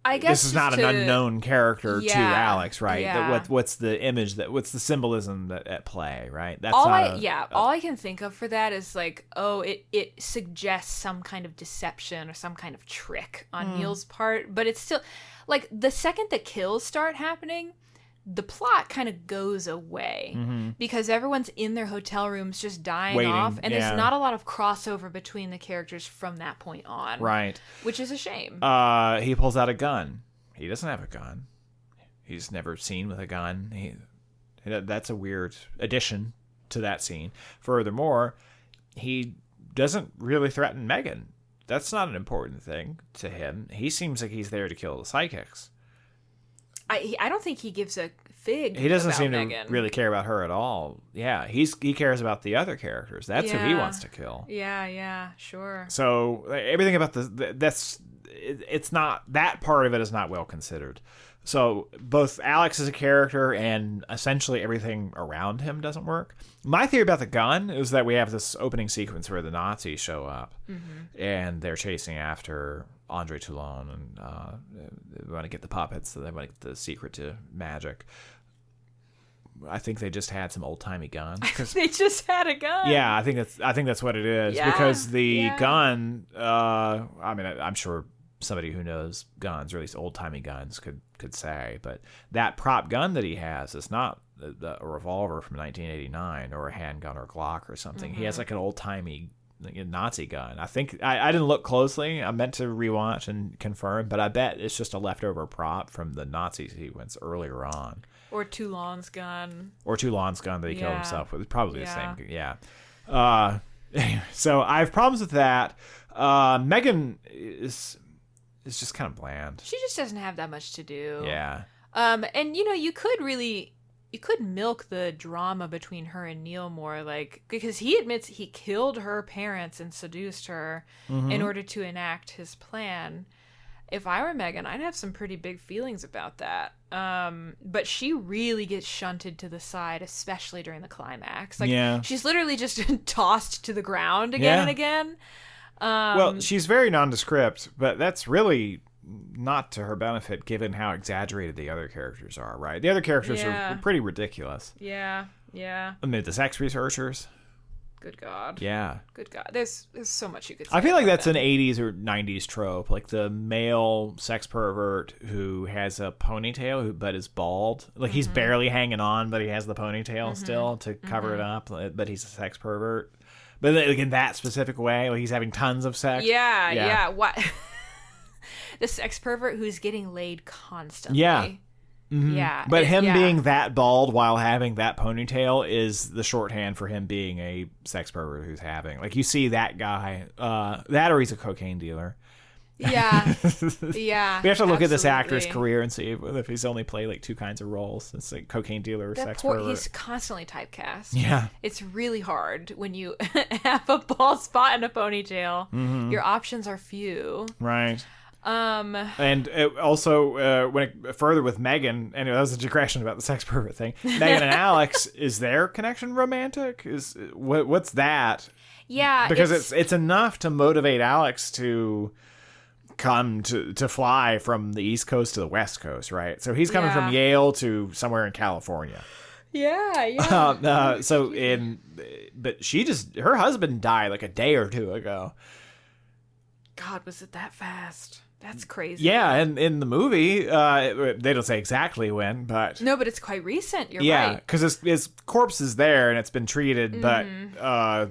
S1: I guess
S2: this is not an unknown character to Alex, right?
S1: Yeah.
S2: What's the symbolism at play, right? That's
S1: all I can think of for that is like, it suggests some kind of deception or some kind of trick on Neil's part, but it's still like the second the kills start happening, the plot kind of goes away because everyone's in their hotel rooms just dying off, and there's not a lot of crossover between the characters from that point on.
S2: Right.
S1: Which is a shame.
S2: He pulls out a gun. He doesn't have a gun. He's never seen with a gun. That's a weird addition to that scene. Furthermore, he doesn't really threaten Megan. That's not an important thing to him. He seems like he's there to kill the psychics.
S1: I don't think he gives a fig.
S2: He doesn't seem
S1: Megan.
S2: to really care about her at all. Yeah, he cares about the other characters. That's who he wants to kill.
S1: Yeah, sure.
S2: So everything about it's not, that part of it is not well considered. So both Alex as a character and essentially everything around him doesn't work. My theory about the gun is that we have this opening sequence where the Nazis show up and they're chasing after Andre Toulon, and they want to get the puppets, so they want to get the secret to magic. I think they just had some old timey guns.
S1: They just had a gun.
S2: Yeah, I think that's what it is.
S1: Yeah,
S2: because the gun, I mean, I'm sure somebody who knows guns, or at least old timey guns, could say, but that prop gun that he has is not a revolver from 1989 or a handgun or Glock or something. He has like an old timey Nazi gun. I think I didn't look closely. I meant to rewatch and confirm, but I bet it's just a leftover prop from the Nazi sequence earlier on.
S1: Or Toulon's gun.
S2: That he killed himself with. Probably the same. Yeah. Anyway, so I have problems with that. Megan is just kind of bland.
S1: She just doesn't have that much to do.
S2: Yeah.
S1: And you could really you could milk the drama between her and Neil more, like, because he admits he killed her parents and seduced her in order to enact his plan. If I were Megan, I'd have some pretty big feelings about that. But she really gets shunted to the side, especially during the climax. Like, she's literally just tossed to the ground again and again.
S2: Well, she's very nondescript, but that's really not to her benefit, given how exaggerated the other characters are, right? The other characters are pretty ridiculous.
S1: Yeah.
S2: I mean, the sex researchers.
S1: Good God.
S2: Yeah.
S1: Good God. There's so much you could say.
S2: I feel like that's an 80s or 90s trope, like the male sex pervert who has a ponytail but is bald. Like, he's barely hanging on, but he has the ponytail still to cover it up, but he's a sex pervert. But like in that specific way, like he's having tons of sex.
S1: Yeah. What? The sex pervert who's getting laid constantly.
S2: Yeah.
S1: Yeah.
S2: But him being that bald while having that ponytail is the shorthand for him being a sex pervert who's having. Like, you see that guy, that or he's a cocaine dealer.
S1: Yeah.
S2: We have to look at this actor's career and see if he's only played like two kinds of roles. It's like cocaine dealer or sex pervert.
S1: He's constantly typecast.
S2: Yeah.
S1: It's really hard when you have a bald spot and a ponytail. Your options are few.
S2: Right. And also further with Megan, anyway, that was a digression about the sex pervert thing. Megan and Alex, is their connection romantic? What's that?
S1: Yeah,
S2: because it's enough to motivate Alex to come to fly from the East Coast to the West Coast, right? So he's coming from Yale to somewhere in California.
S1: Yeah.
S2: But her husband died like a day or two ago.
S1: God, was it that fast? That's crazy.
S2: Yeah, and in the movie, they don't say exactly when, but...
S1: No, but it's quite recent, you're right.
S2: Yeah, because his corpse is there and it's been treated, but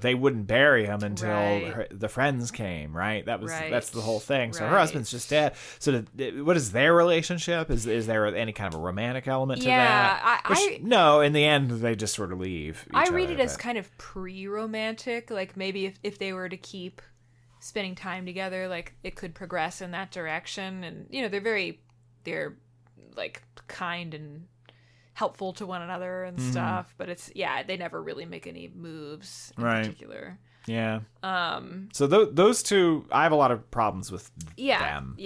S2: they wouldn't bury him until the friends came, right? That's the whole thing. So her husband's just dead. So what is their relationship? Is there any kind of a romantic element to that? No, in the end, they just sort of leave
S1: I read it as kind of pre-romantic, like maybe if they were to keep spending time together, like it could progress in that direction. And they're like kind and helpful to one another and stuff, but they never really make any moves in particular.
S2: So those two, I have a lot of problems with them.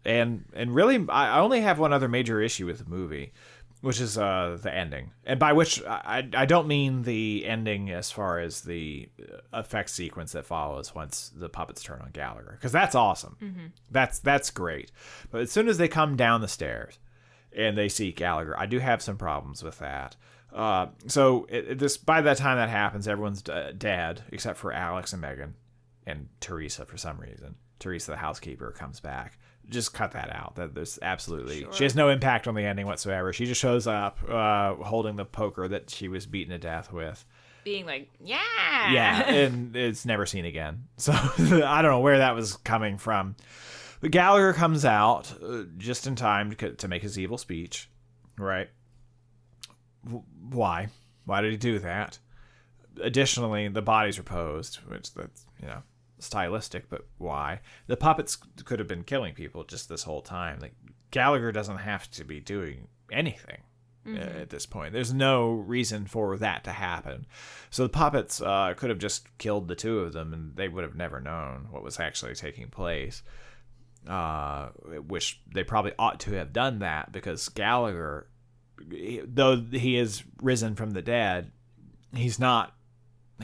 S2: And really I only have one other major issue with the movie, which is the ending. And by which I don't mean the ending as far as the effect sequence that follows once the puppets turn on Gallagher, because that's awesome. That's great. But as soon as they come down the stairs and they see Gallagher, I do have some problems with that. So by the time that happens, everyone's dead except for Alex and Megan and Teresa for some reason. Teresa, the housekeeper, comes back. Just cut that out. That there's absolutely she has no impact on the ending whatsoever. She just shows up holding the poker that she was beaten to death with,
S1: being like,
S2: and it's never seen again. So I don't know where that was coming from. But Gallagher comes out just in time to make his evil speech, right? Why did he do that? Additionally, the bodies are posed, which that's stylistic, but why? The puppets could have been killing people just this whole time. Like, Gallagher doesn't have to be doing anything at this point. There's no reason for that to happen. So the puppets could have just killed the two of them, and they would have never known what was actually taking place. Which they probably ought to have done that, because Gallagher, though he is risen from the dead, he's not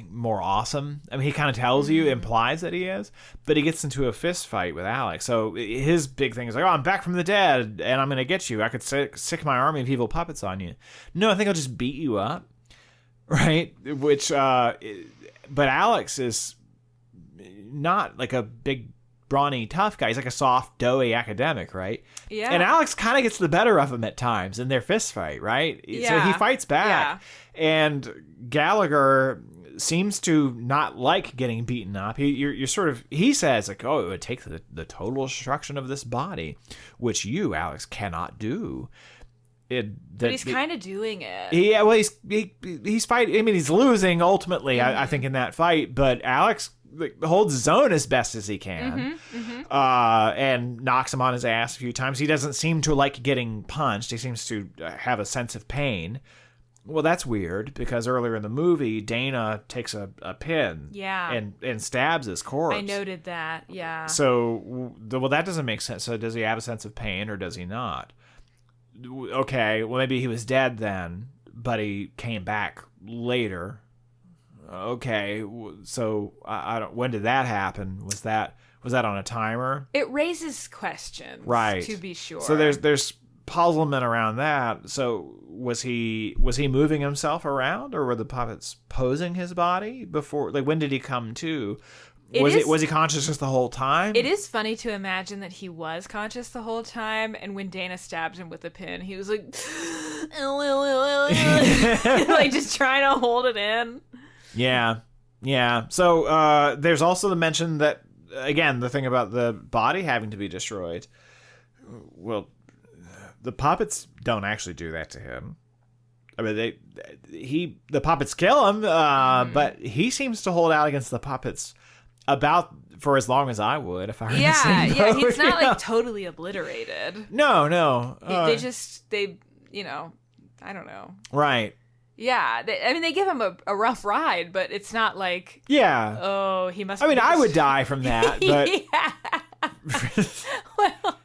S2: more awesome. I mean, he kind of tells you, implies that he is, but he gets into a fist fight with Alex. So his big thing is like, I'm back from the dead and I'm going to get you. I could sick my army of evil puppets on you. No, I think I'll just beat you up. Right? Which, but Alex is not like a big, brawny, tough guy. He's like a soft, doughy academic, right?
S1: Yeah.
S2: And Alex kind of gets the better of him at times in their fist fight, right?
S1: Yeah.
S2: So he fights back. Yeah. And Gallagher seems to not like getting beaten up. He says, like, oh, it would take the total destruction of this body, which you, Alex, cannot do.
S1: But he's kind of doing it.
S2: Yeah, well, he's fighting. I mean, he's losing ultimately, I think, in that fight. But Alex holds his own as best as he can, and knocks him on his ass a few times. He doesn't seem to like getting punched. He seems to have a sense of pain. Well, that's weird, because earlier in the movie, Dana takes a pin and stabs his corpse.
S1: I noted that, yeah.
S2: So, well, that doesn't make sense. So does he have a sense of pain, or does he not? Okay, well, maybe he was dead then, but he came back later. Okay, so I don't. When did that happen? Was that on a timer?
S1: It raises questions,
S2: right?
S1: To be sure.
S2: So there's puzzlement around that. So was he moving himself around, or were the puppets posing his body before? Like, when did he come to? Was he conscious just the whole time?
S1: It is funny to imagine that he was conscious the whole time, and when Dana stabbed him with a pin, he was like, like just trying to hold it in.
S2: Yeah. So there's also the mention that, again, the thing about the body having to be destroyed. Well, the puppets don't actually do that to him. I mean, the puppets kill him, but he seems to hold out against the puppets for as long as I would if I were in the same boat.
S1: Yeah, he's not like totally obliterated.
S2: No.
S1: They I don't know.
S2: Right.
S1: Yeah, they give him a rough ride, but it's not like,
S2: yeah.
S1: Oh, he must.
S2: I mean, I would die from that, but
S1: well,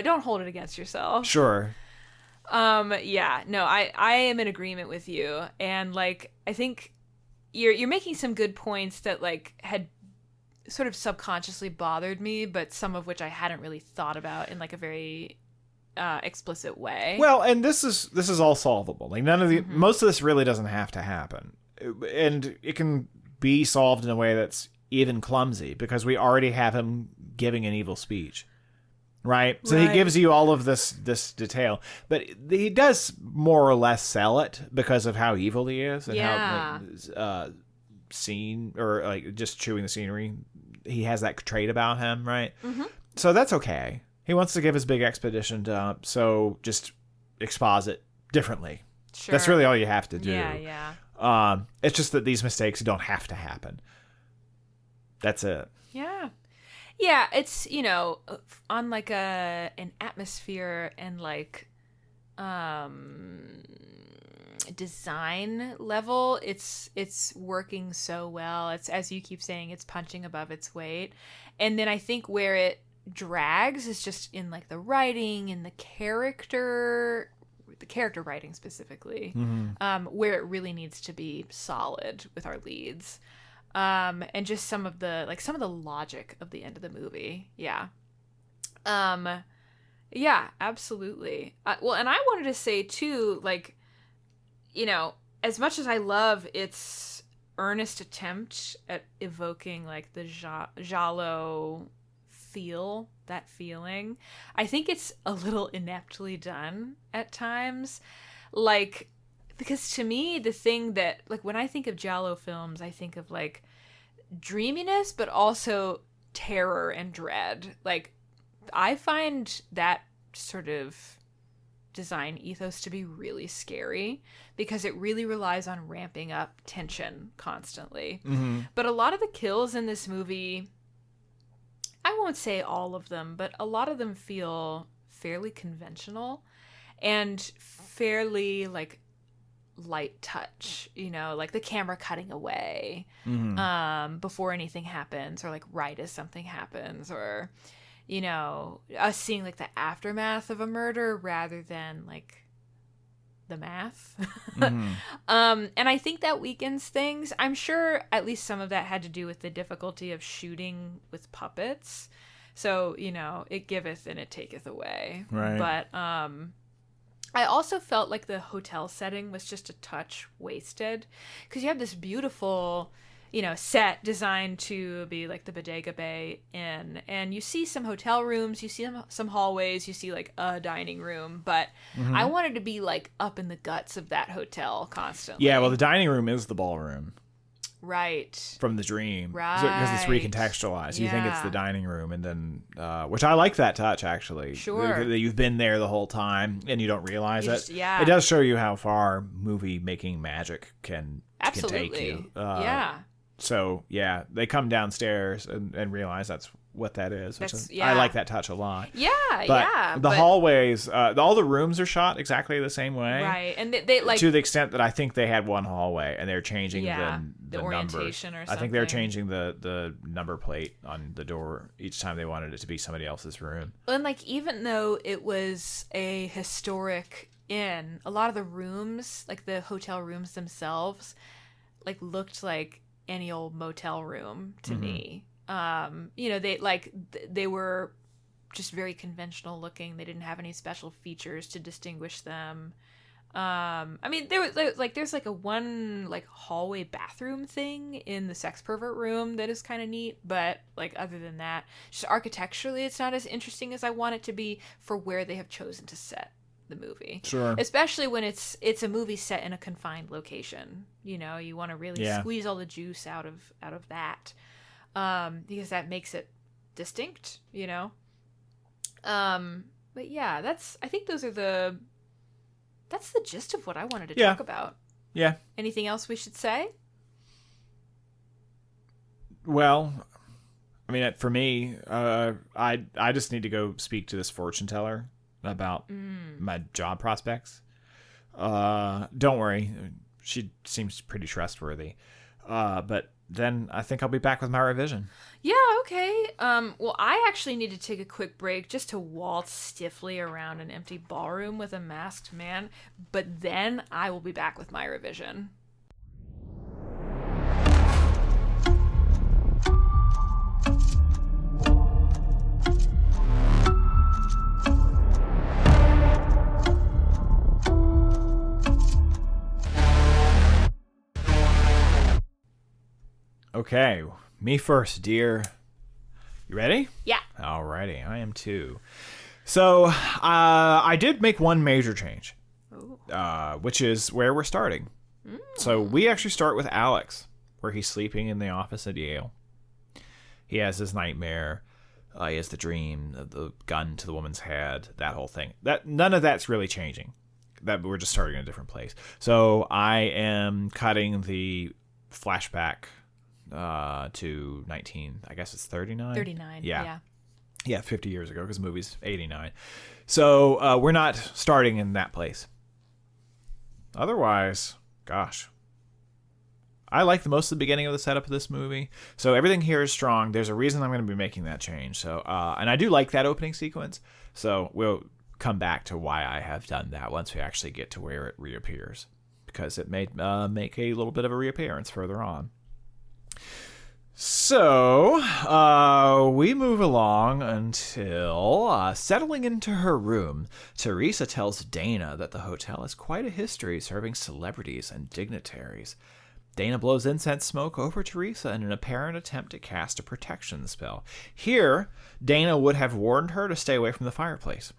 S1: don't hold it against yourself.
S2: Sure.
S1: Yeah, no, I am in agreement with you, and like I think you're making some good points that like had sort of subconsciously bothered me, but some of which I hadn't really thought about in like a very explicit way.
S2: Well, and this is all solvable. Like none of the most of this really doesn't have to happen, and it can be solved in a way that's even clumsy because we already have him giving an evil speech, right? So he gives you all of this detail, but he does more or less sell it because of how evil he is and how scene or like just chewing the scenery. He has that trait about him, right? So that's okay. He wants to give his big expedition dump, so just exposit differently. Sure. That's really all you have to do.
S1: Yeah.
S2: It's just that these mistakes don't have to happen. That's it.
S1: Yeah. Yeah, it's, on like an atmosphere and like design level, it's working so well. It's, as you keep saying, it's punching above its weight. And then I think where it drags is just in like the writing and the character writing specifically, where it really needs to be solid with our leads, and just some of the logic of the end of the movie. Yeah, absolutely. Well, and I wanted to say too, like, as much as I love its earnest attempt at evoking like the giallo feeling, I think it's a little ineptly done at times, like, because to me the thing that, like, when I think of giallo films, I think of like dreaminess but also terror and dread. Like, I find that sort of design ethos to be really scary because it really relies on ramping up tension constantly. But a lot of the kills in this movie, I won't say all of them, but a lot of them feel fairly conventional and fairly like light touch, like the camera cutting away before anything happens, or like right as something happens, or us seeing like the aftermath of a murder rather than like the math. And I think that weakens things. I'm sure at least some of that had to do with the difficulty of shooting with puppets. So, it giveth and it taketh away.
S2: Right.
S1: But I also felt like the hotel setting was just a touch wasted, because you have this beautiful, set designed to be like the Bodega Bay Inn, and you see some hotel rooms, you see some hallways, you see like a dining room, but I wanted to be like up in the guts of that hotel constantly.
S2: Yeah, well, the dining room is the ballroom.
S1: Right.
S2: From the dream.
S1: Right.
S2: Because it's recontextualized. You think it's the dining room, and then, which I like that touch, actually.
S1: Sure.
S2: That you've been there the whole time and you don't realize it.
S1: Yeah.
S2: It does show you how far movie making magic can take you. So, yeah, they come downstairs and realize that's what that is. I like that touch a lot.
S1: Yeah,
S2: but the hallways, all the rooms are shot exactly the same way.
S1: Right. And they like...
S2: To the extent that I think they had one hallway, and they're changing the
S1: orientation
S2: number.
S1: or something.
S2: I think they're changing the number plate on the door each time they wanted it to be somebody else's room.
S1: And, like, even though it was a historic inn, a lot of the rooms, like the hotel rooms themselves, like, looked like any old motel room to me. They were just very conventional looking. They didn't have any special features to distinguish them. There's like a one like hallway bathroom thing in the sex pervert room that is kind of neat, but like other than that, just architecturally, it's not as interesting as I want it to be for where they have chosen to set the movie.
S2: Sure.
S1: Especially when it's a movie set in a confined location. You know, you want to really squeeze all the juice out of that. Because that makes it distinct, you know? But yeah, I think that's the gist of what I wanted to talk about.
S2: Yeah.
S1: Anything else we should say?
S2: Well, I mean, for me, I just need to go speak to this fortune teller about my job prospects. Don't worry. She seems pretty trustworthy. But then I think I'll be back with my revision.
S1: Yeah, okay. Well, I actually need to take a quick break just to waltz stiffly around an empty ballroom with a masked man, but then I will be back with my revision.
S2: Okay, me first, dear. You ready?
S1: Yeah.
S2: Alrighty, I am too. So, I did make one major change, which is where we're starting. So, we actually start with Alex, where he's sleeping in the office at Yale. He has his nightmare. He has the dream of the gun to the woman's head, that whole thing. None of that's really changing. That we're just starting in a different place. So, I am cutting the flashback to 19, I guess it's 39?
S1: 39,
S2: yeah. Yeah, 50 years ago, because the movie's 89. So we're not starting in that place. Otherwise, gosh. I like most of the beginning of the setup of this movie. So everything here is strong. There's a reason I'm going to be making that change. So, and I do like that opening sequence. So we'll come back to why I have done that once we actually get to where it reappears. Because it may make a little bit of a reappearance further on. So, we move along until, settling into her room, Teresa tells Dana that the hotel has quite a history serving celebrities and dignitaries. Dana blows incense smoke over Teresa in an apparent attempt to cast a protection spell. Here, Dana would have warned her to stay away from the fireplace.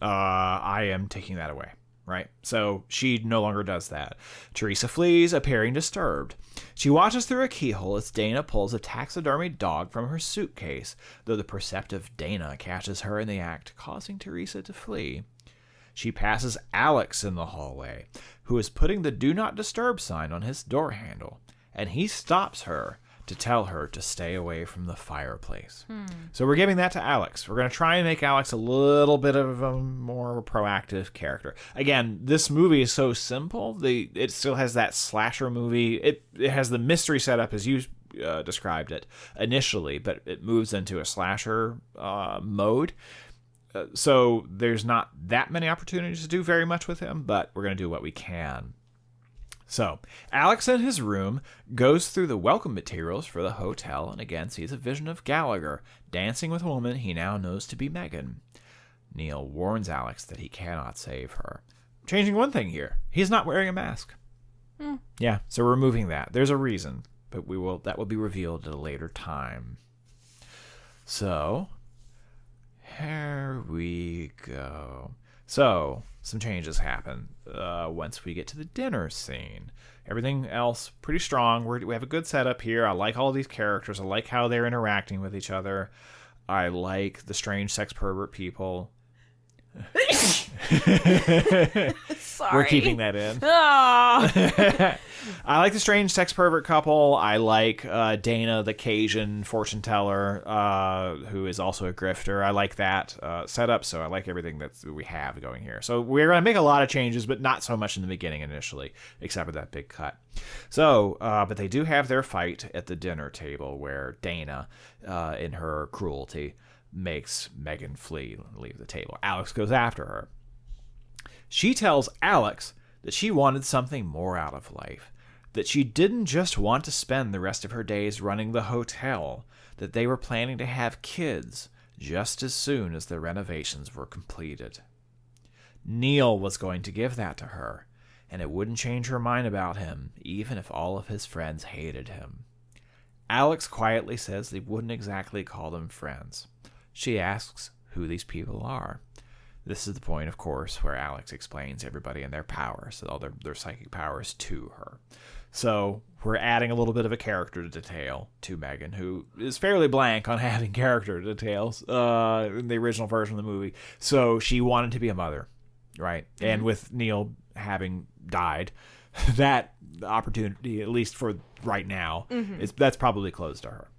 S2: I am taking that away. Right? So she no longer does that. Teresa flees, appearing disturbed. She watches through a keyhole as Dana pulls a taxidermied dog from her suitcase, though the perceptive Dana catches her in the act, causing Teresa to flee. She passes Alex in the hallway, who is putting the Do Not Disturb sign on his door handle, and he stops her to tell her to stay away from the fireplace. So we're giving that to Alex. We're going to try and make Alex a little bit of a more proactive character. Again, this movie is so simple. It still has that slasher movie. It has the mystery setup as you described it initially, but it moves into a slasher mode. So there's not that many opportunities to do very much with him, but we're going to do what we can. So, Alex in his room goes through the welcome materials for the hotel and again sees a vision of Gallagher dancing with a woman he now knows to be Megan. Neil warns Alex that he cannot save her. Changing one thing here, he's not wearing a mask. Yeah, so we're removing that. There's a reason, but that will be revealed at a later time. So, here we go. So, some changes happen once we get to the dinner scene. Everything else pretty strong. We have a good setup here. I like all these characters. I like how they're interacting with each other. I like the strange sex pervert people.
S1: Sorry.
S2: We're keeping that in.
S1: Ah.
S2: I like the strange sex pervert couple. I like Dana, the Cajun fortune teller, who is also a grifter. I like that setup, so I like everything that we have going here. So we're going to make a lot of changes, but not so much in the beginning initially, except for that big cut. So, but they do have their fight at the dinner table where Dana, in her cruelty, makes Megan flee and leave the table. Alex goes after her. She tells Alex that she wanted something more out of life, that she didn't just want to spend the rest of her days running the hotel, that they were planning to have kids just as soon as the renovations were completed. Neil was going to give that to her, and it wouldn't change her mind about him, even if all of his friends hated him. Alex quietly says they wouldn't exactly call them friends. She asks who these people are. This is the point, of course, where Alex explains everybody and their powers, all their psychic powers to her. So we're adding a little bit of a character detail to Megan, who is fairly blank on having character details in the original version of the movie. So she wanted to be a mother, right? Mm-hmm. And with Neil having died, that opportunity, at least for right now, that's probably closed to her.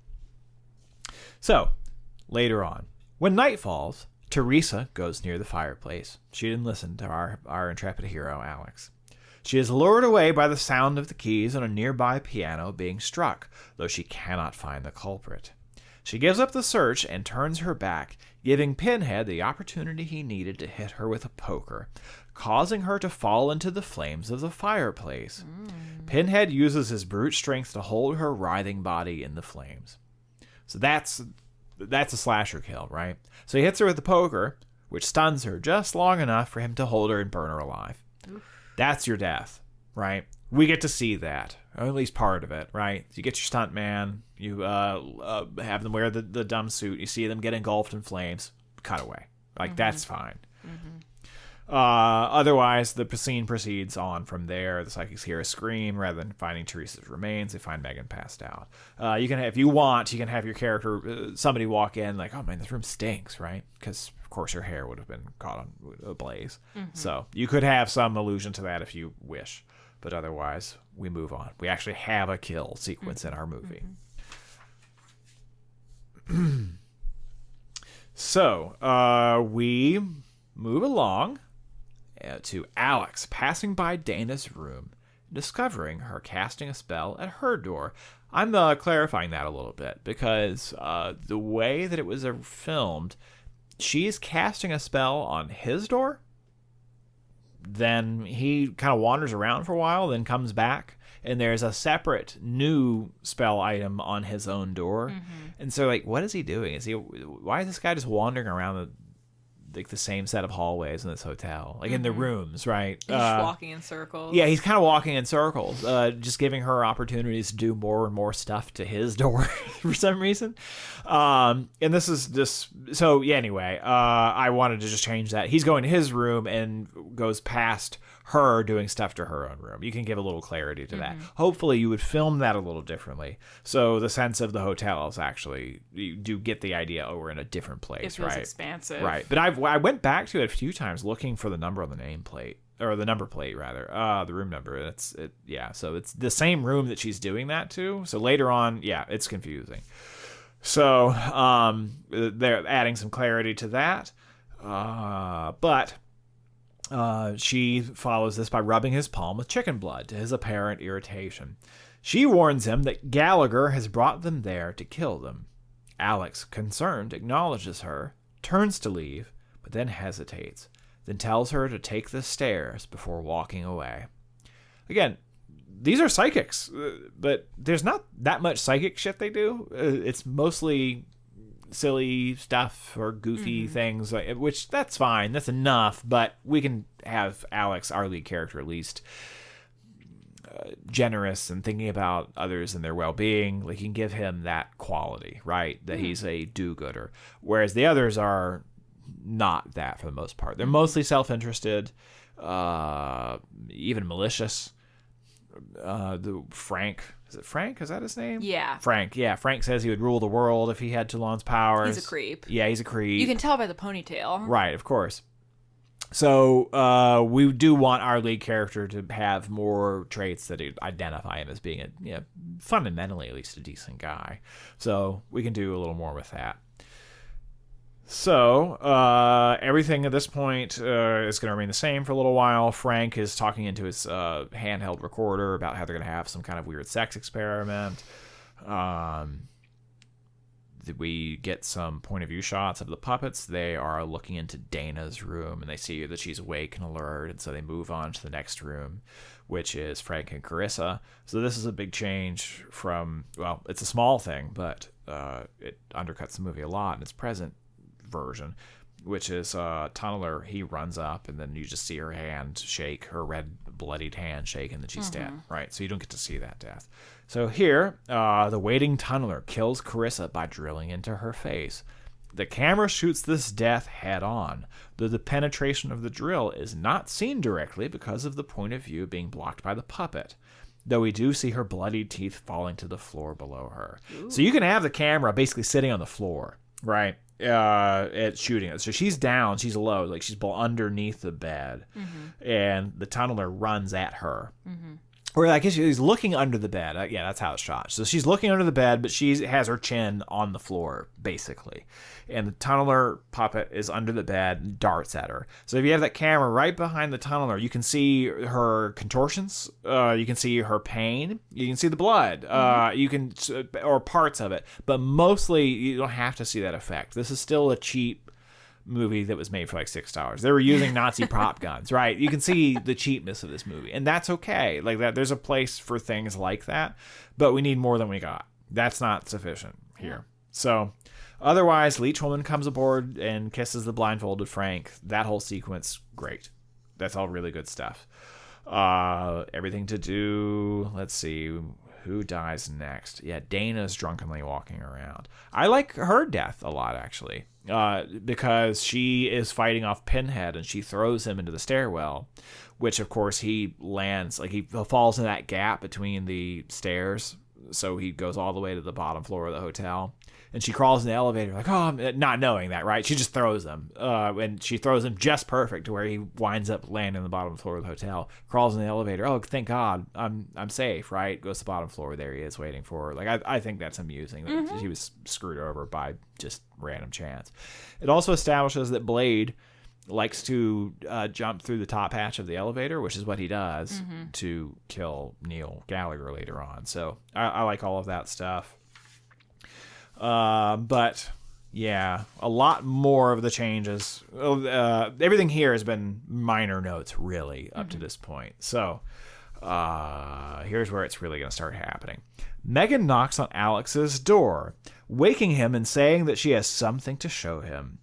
S2: So later on, when night falls, Teresa goes near the fireplace. She didn't listen to our intrepid hero, Alex. She is lured away by the sound of the keys on a nearby piano being struck, though she cannot find the culprit. She gives up the search and turns her back, giving Pinhead the opportunity he needed to hit her with a poker, causing her to fall into the flames of the fireplace. Pinhead uses his brute strength to hold her writhing body in the flames. So that's a slasher kill, right? So he hits her with the poker, which stuns her just long enough for him to hold her and burn her alive. Oof. That's your death, right? We get to see that, or at least part of it, right? You get your stunt man, you have them wear the dumb suit, you see them get engulfed in flames, cut away. Like, that's fine. Otherwise, the scene proceeds on from there. The psychics hear a scream. Rather than finding Teresa's remains, they find Megan passed out. If you want, you can have your character, somebody walk in like, oh man, this room stinks, right? Because of course her hair would have been caught on a blaze. So you could have some allusion to that if you wish. But otherwise, we move on. We actually have a kill sequence in our movie. So we move along to Alex passing by Dana's room, discovering her casting a spell at her door. I'm clarifying that a little bit because the way that it was filmed, she's casting a spell on his door. Then he kind of wanders around for a while, then comes back, and there's a separate new spell item on his own door. And so, like, what is he doing? Why is this guy just wandering around the same set of hallways in this hotel, like in the rooms, right?
S1: He's just walking in circles.
S2: Yeah, he's kind of walking in circles, just giving her opportunities to do more and more stuff to his door for some reason. And this is just so. Yeah. Anyway, I wanted to just change that. He's going to his room and goes past her doing stuff to her own room. You can give a little clarity to that. Hopefully you would film that a little differently. So the sense of the hotel is actually, you do get the idea, oh, we're in a different place,
S1: it feels expansive.
S2: Right. But I went back to it a few times looking for the number on the nameplate, or the number plate rather, the room number. So it's the same room that she's doing that to. So later on, yeah, it's confusing. So they're adding some clarity to that. But she follows this by rubbing his palm with chicken blood to his apparent irritation. She warns him that Gallagher has brought them there to kill them. Alex, concerned, acknowledges her, turns to leave, but then hesitates, then tells her to take the stairs before walking away. Again, these are psychics, but there's not that much psychic shit they do. It's mostly silly stuff or goofy things, which that's fine, that's enough, but we can have Alex, our lead character, at least generous and thinking about others and their well-being. Like, you can give him that quality, right? That he's a do-gooder, whereas the others are not that for the most part. They're mostly self-interested, even malicious. Frank, is it Frank? Is that his name?
S1: Yeah.
S2: Frank. Yeah. Frank says he would rule the world if he had Toulon's powers.
S1: He's a creep.
S2: Yeah, he's a creep.
S1: You can tell by the ponytail.
S2: Right, of course. So we do want our lead character to have more traits that identify him as being fundamentally at least a decent guy. So we can do a little more with that. So everything at this point is going to remain the same for a little while. Frank is talking into his handheld recorder about how they're going to have some kind of weird sex experiment. We get some point of view shots of the puppets. They are looking into Dana's room, and they see that she's awake and alert, and so they move on to the next room, which is Frank and Carissa. So this is a big change from, well, it's a small thing, but it undercuts the movie a lot in its present version, which is Tunneler. He runs up, and then you just see her hand shake, her red bloodied hand shake, and then she's dead, right? So you don't get to see that death. So here, the waiting Tunneler kills Carissa by drilling into her face. The camera shoots this death head on, though the penetration of the drill is not seen directly because of the point of view being blocked by the puppet, though we do see her bloodied teeth falling to the floor below her. Ooh. So you can have the camera basically sitting on the floor, right? It's shooting it. So she's down, she's low, like she's underneath the bed, and the Tunneler runs at her. Or I guess she's looking under the bed. Yeah, that's how it's shot. So she's looking under the bed, but she has her chin on the floor, basically. And the Tunneler puppet is under the bed and darts at her. So if you have that camera right behind the Tunneler, you can see her contortions. You can see her pain. You can see the blood. You can, or parts of it. But mostly, you don't have to see that effect. This is still a cheap movie that was made for like $6. They were using Nazi prop guns, right? You can see the cheapness of this movie, and that's okay. Like that, there's a place for things like that, but we need more than we got. That's not sufficient here. So otherwise, Leech Woman comes aboard and kisses the blindfolded Frank. That whole sequence, great. That's all really good stuff. Everything to do, let's see, who dies next? Yeah, Dana's drunkenly walking around. I like her death a lot, actually, because she is fighting off Pinhead, and she throws him into the stairwell, which, of course, he lands, like, he falls in that gap between the stairs, so he goes all the way to the bottom floor of the hotel. And she crawls in the elevator like, oh, I'm not knowing that, right? She just throws him. And she throws him just perfect to where he winds up landing on the bottom floor of the hotel. Crawls in the elevator. Oh, thank God. I'm safe, right? Goes to the bottom floor. There he is waiting for her. Like, I think that's amusing. That he was screwed over by just random chance. It also establishes that Blade likes to jump through the top hatch of the elevator, which is what he does to kill Neil Gallagher later on. So I like all of that stuff. But yeah, a lot more of the changes. Everything here has been minor notes, really, up to this point. So here's where it's really going to start happening. Megan knocks on Alex's door, waking him and saying that she has something to show him.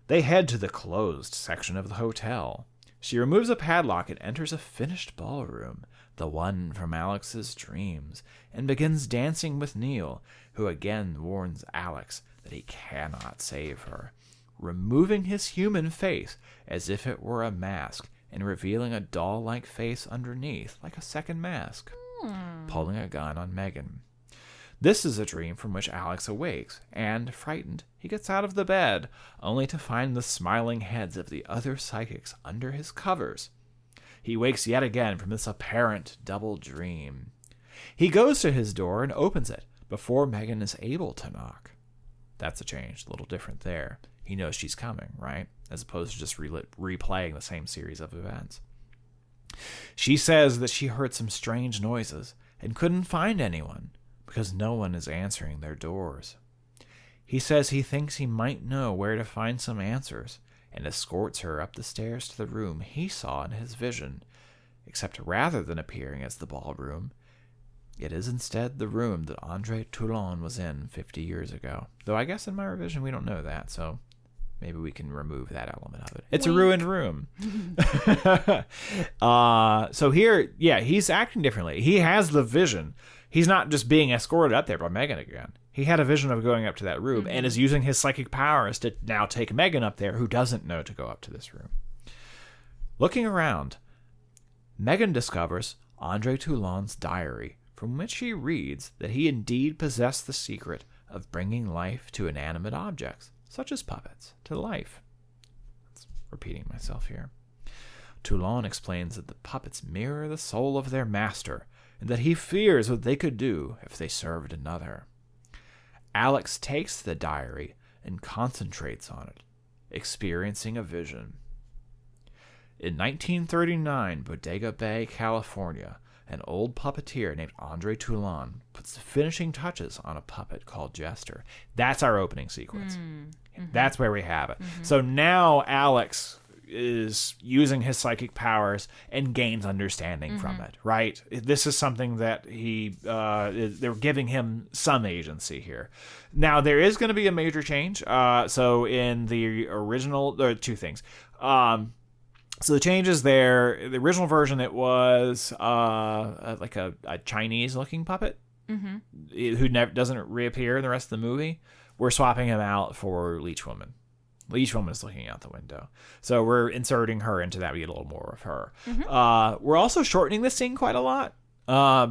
S2: They head to the closed section of the hotel. She removes a padlock and enters a finished ballroom, the one from Alex's dreams, and begins dancing with Neil, who again warns Alex that he cannot save her, removing his human face as if it were a mask and revealing a doll-like face underneath, like a second mask, pulling a gun on Megan. This is a dream from which Alex awakes, and, frightened, he gets out of the bed, only to find the smiling heads of the other psychics under his covers. He wakes yet again from this apparent double dream. He goes to his door and opens it before Megan is able to knock. That's a change, a little different there. He knows she's coming, right? As opposed to just replaying the same series of events. She says that she heard some strange noises and couldn't find anyone because no one is answering their doors. He says he thinks he might know where to find some answers and escorts her up the stairs to the room he saw in his vision, except rather than appearing as the ballroom, it is instead the room that Andre Toulon was in 50 years ago. Though I guess in my revision we don't know that, so maybe we can remove that element of it. It's a ruined room. So here, yeah, he's acting differently. He has the vision. He's not just being escorted up there by Megan again. He had a vision of going up to that room and is using his psychic powers to now take Megan up there, who doesn't know to go up to this room. Looking around, Megan discovers Andre Toulon's diary, from which he reads that he indeed possessed the secret of bringing life to inanimate objects, such as puppets, to life. That's repeating myself here. Toulon explains that the puppets mirror the soul of their master, and that he fears what they could do if they served another. Alex takes the diary and concentrates on it, experiencing a vision. In 1939, Bodega Bay, California, an old puppeteer named Andre Toulon puts the finishing touches on a puppet called Jester. That's our opening sequence. Mm-hmm. That's where we have it. Mm-hmm. So now Alex is using his psychic powers and gains understanding from it, right? This is something that they're giving him some agency here. Now, there is going to be a major change. So in the original, there are two things. So the changes there, the original version, it was like a Chinese-looking puppet who doesn't reappear in the rest of the movie. We're swapping him out for Leech Woman. Leech Woman is looking out the window. So we're inserting her into that. We get a little more of her. We're also shortening this scene quite a lot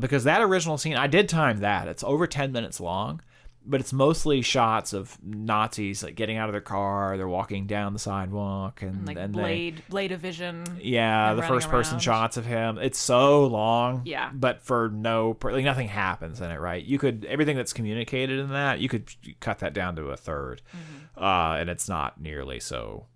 S2: because that original scene, I did time that. It's over 10 minutes long, but it's mostly shots of Nazis like getting out of their car. They're walking down the sidewalk and
S1: Blade of Vision.
S2: Yeah, the first person shots of him. It's so long.
S1: Yeah,
S2: but for nothing happens in it. Right? Everything that's communicated in that, you could cut that down to a third, and it's not nearly so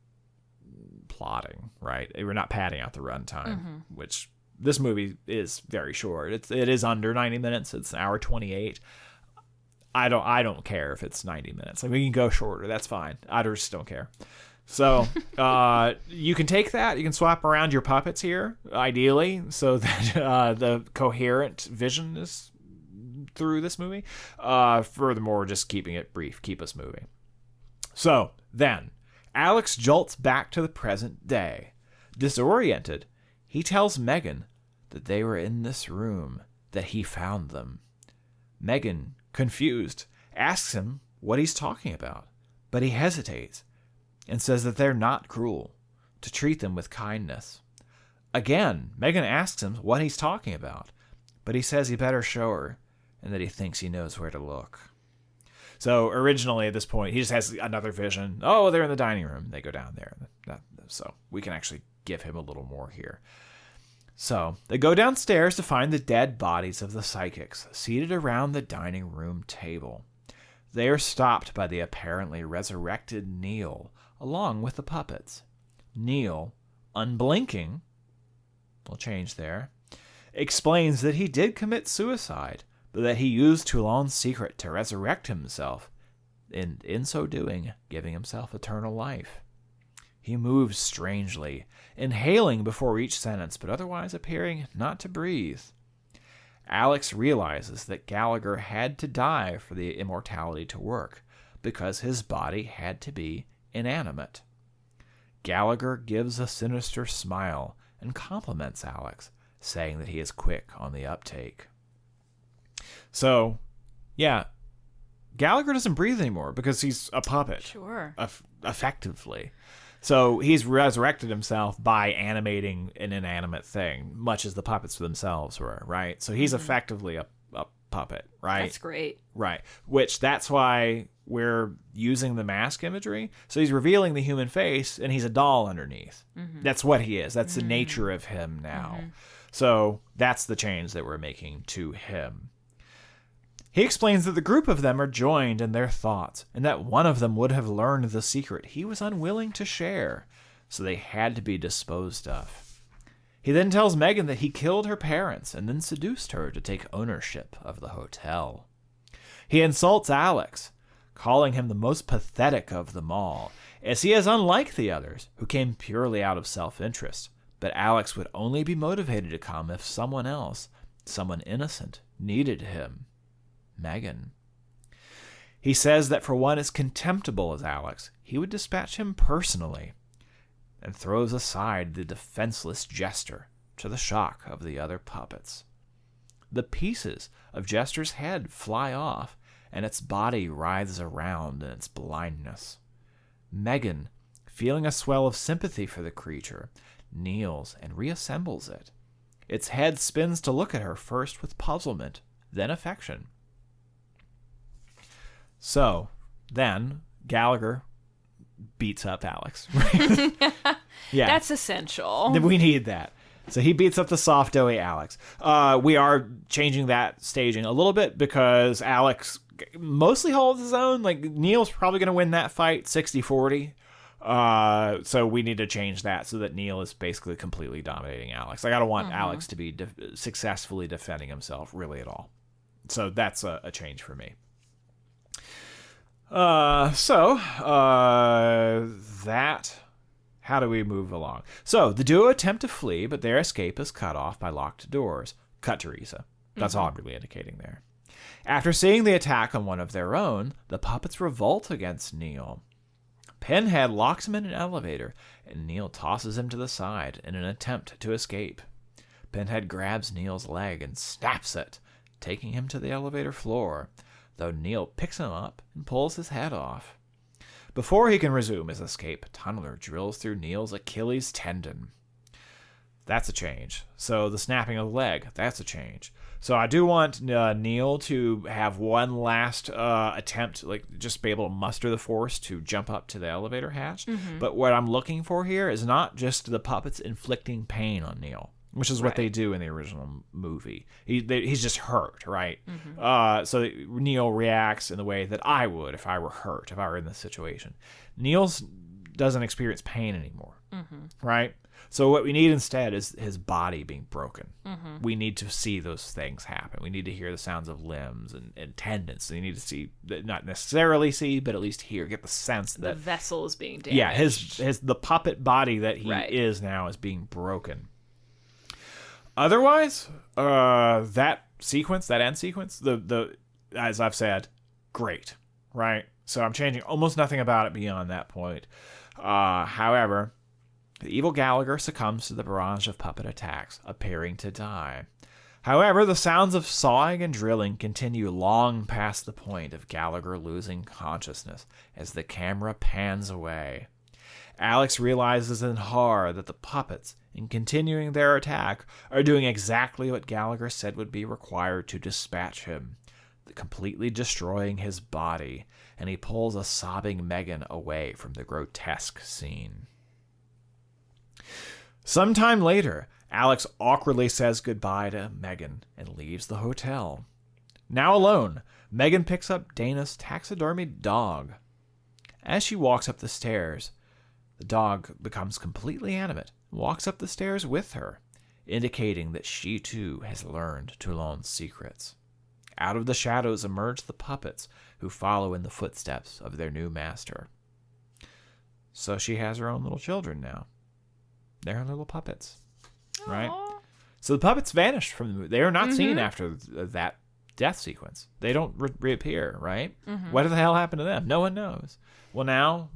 S2: plotting. Right? We're not padding out the runtime, which this movie is very short. It is under 90 minutes. It's an hour 28. I don't care if it's 90 minutes. Like, we can go shorter. That's fine. I just don't care. So you can take that. You can swap around your puppets here, ideally, so that the coherent vision is through this movie. Furthermore, just keeping it brief. Keep us moving. So then, Alex jolts back to the present day. Disoriented, he tells Megan that they were in this room, that he found them. Megan, confused, asks him what he's talking about, but he hesitates and says that they're not cruel, to treat them with kindness. Again, Megan asks him what he's talking about, but he says he better show her and that he thinks he knows where to look. So originally at this point, he just has another vision. Oh, they're in the dining room. They go down there. So we can actually give him a little more here. So they go downstairs to find the dead bodies of the psychics seated around the dining room table. They are stopped by the apparently resurrected Neil, along with the puppets. Neil, unblinking, we'll change there, explains that he did commit suicide, but that he used Toulon's secret to resurrect himself, and in so doing, giving himself eternal life. He moves strangely, inhaling before each sentence, but otherwise appearing not to breathe. Alex realizes that Gallagher had to die for the immortality to work, because his body had to be inanimate. Gallagher gives a sinister smile and compliments Alex, saying that he is quick on the uptake. So, yeah, Gallagher doesn't breathe anymore because he's a puppet.
S1: Sure.
S2: Effectively. So he's resurrected himself by animating an inanimate thing, much as the puppets themselves were, right? So he's effectively a puppet, right?
S1: That's great.
S2: Right. That's why we're using the mask imagery. So he's revealing the human face, and he's a doll underneath. That's what he is. That's the nature of him now. So that's the change that we're making to him. He explains that the group of them are joined in their thoughts, and that one of them would have learned the secret he was unwilling to share, so they had to be disposed of. He then tells Megan that he killed her parents and then seduced her to take ownership of the hotel. He insults Alex, calling him the most pathetic of them all, as he is unlike the others, who came purely out of self-interest, but Alex would only be motivated to come if someone else, someone innocent, needed him. Megan. He says that for one as contemptible as Alex, he would dispatch him personally, and throws aside the defenseless Jester to the shock of the other puppets. The pieces of Jester's head fly off, and its body writhes around in its blindness. Megan, feeling a swell of sympathy for the creature, kneels and reassembles it. Its head spins to look at her first with puzzlement, then affection. So, then, Gallagher beats up Alex. Yeah.
S1: That's essential.
S2: We need that. So he beats up the soft, doughy Alex. We are changing that staging a little bit because Alex mostly holds his own. Like, Neil's probably going to win that fight 60-40. So we need to change that so that Neil is basically completely dominating Alex. Like, I don't want Alex to be successfully defending himself really at all. So that's a change for me. That... How do we move along? So, the duo attempt to flee, but their escape is cut off by locked doors. Cut Teresa. That's all I'm really indicating there. After seeing the attack on one of their own, the puppets revolt against Neil. Pinhead locks him in an elevator, and Neil tosses him to the side in an attempt to escape. Pinhead grabs Neil's leg and snaps it, taking him to the elevator floor, though Neil picks him up and pulls his head off. Before he can resume his escape, Tunneler drills through Neil's Achilles tendon. That's a change. So the snapping of the leg, that's a change. So I do want Neil to have one last attempt, like just be able to muster the force to jump up to the elevator hatch. But what I'm looking for here is not just the puppets inflicting pain on Neil, which is what they do in the original movie. He's just hurt, right? So Neil reacts in the way that I would if I were hurt, if I were in this situation. Neil doesn't experience pain anymore, right? So what we need instead is his body being broken. We need to see those things happen. We need to hear the sounds of limbs and tendons. So you need to see, not necessarily see, but at least hear, get the sense that...
S1: The vessel is being damaged.
S2: Yeah, the puppet body that he is now is being broken. Otherwise, that end sequence, the as I've said, great, right? So I'm changing almost nothing about it beyond that point. However, the evil Gallagher succumbs to the barrage of puppet attacks, appearing to die. However, the sounds of sawing and drilling continue long past the point of Gallagher losing consciousness as the camera pans away. Alex realizes in horror that the puppets, in continuing their attack, are doing exactly what Gallagher said would be required to dispatch him, completely destroying his body, and he pulls a sobbing Megan away from the grotesque scene. Sometime later, Alex awkwardly says goodbye to Megan and leaves the hotel. Now alone, Megan picks up Dana's taxidermied dog. As she walks up the stairs, the dog becomes completely animate and walks up the stairs with her, indicating that she too has learned Toulon's secrets. Out of the shadows emerge the puppets who follow in the footsteps of their new master. So she has her own little children now. They're her little puppets, right?
S1: Aww.
S2: So the puppets vanished from the movie. They are not seen after that death sequence. They don't reappear, right? What the hell happened to them? No one knows. Well, now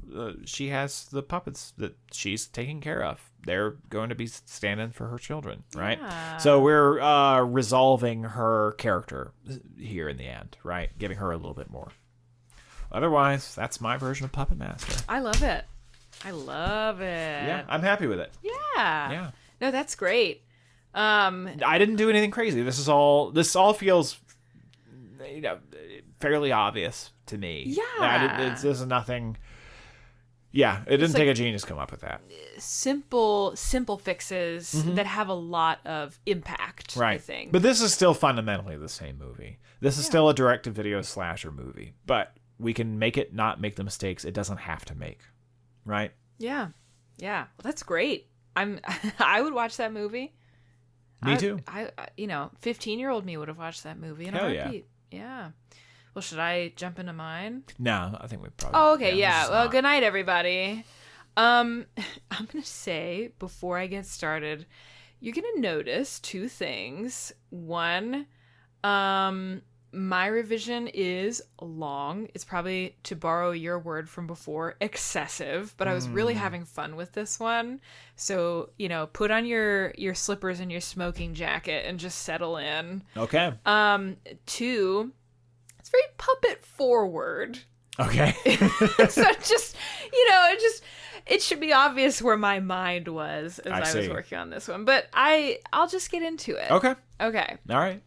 S2: she has the puppets that she's taking care of. They're going to be standing for her children, right?
S1: Yeah.
S2: So we're resolving her character here in the end, right? Giving her a little bit more. Otherwise, that's my version of Puppet Master.
S1: I love it. I love it.
S2: Yeah, I'm happy with it.
S1: Yeah.
S2: Yeah.
S1: No, that's great.
S2: I didn't do anything crazy. This all feels, fairly obvious to me.
S1: Yeah.
S2: This is nothing. Yeah, it didn't take a genius to come up with that.
S1: Simple fixes that have a lot of impact,
S2: Right.
S1: I think.
S2: But this is still fundamentally the same movie. This is still a direct-to-video slasher movie. But we can make it not make the mistakes it doesn't have to make. Right?
S1: Yeah. Yeah. Well, that's great. I would watch that movie.
S2: Me too.
S1: 15-year-old me would have watched that movie in a heartbeat. Yeah. Well, should I jump into mine?
S2: No, I think we probably...
S1: Oh, okay, yeah. Well, good night, everybody. I'm going to say, before I get started, you're going to notice two things. One, my revision is long. It's probably, to borrow your word from before, excessive, but I was really having fun with this one. So, put on your slippers and your smoking jacket and just settle in.
S2: Okay.
S1: Two, it's very puppet forward.
S2: Okay.
S1: So it should be obvious where my mind was as I was working on this one. But I'll just get into it.
S2: Okay.
S1: Okay.
S2: All right.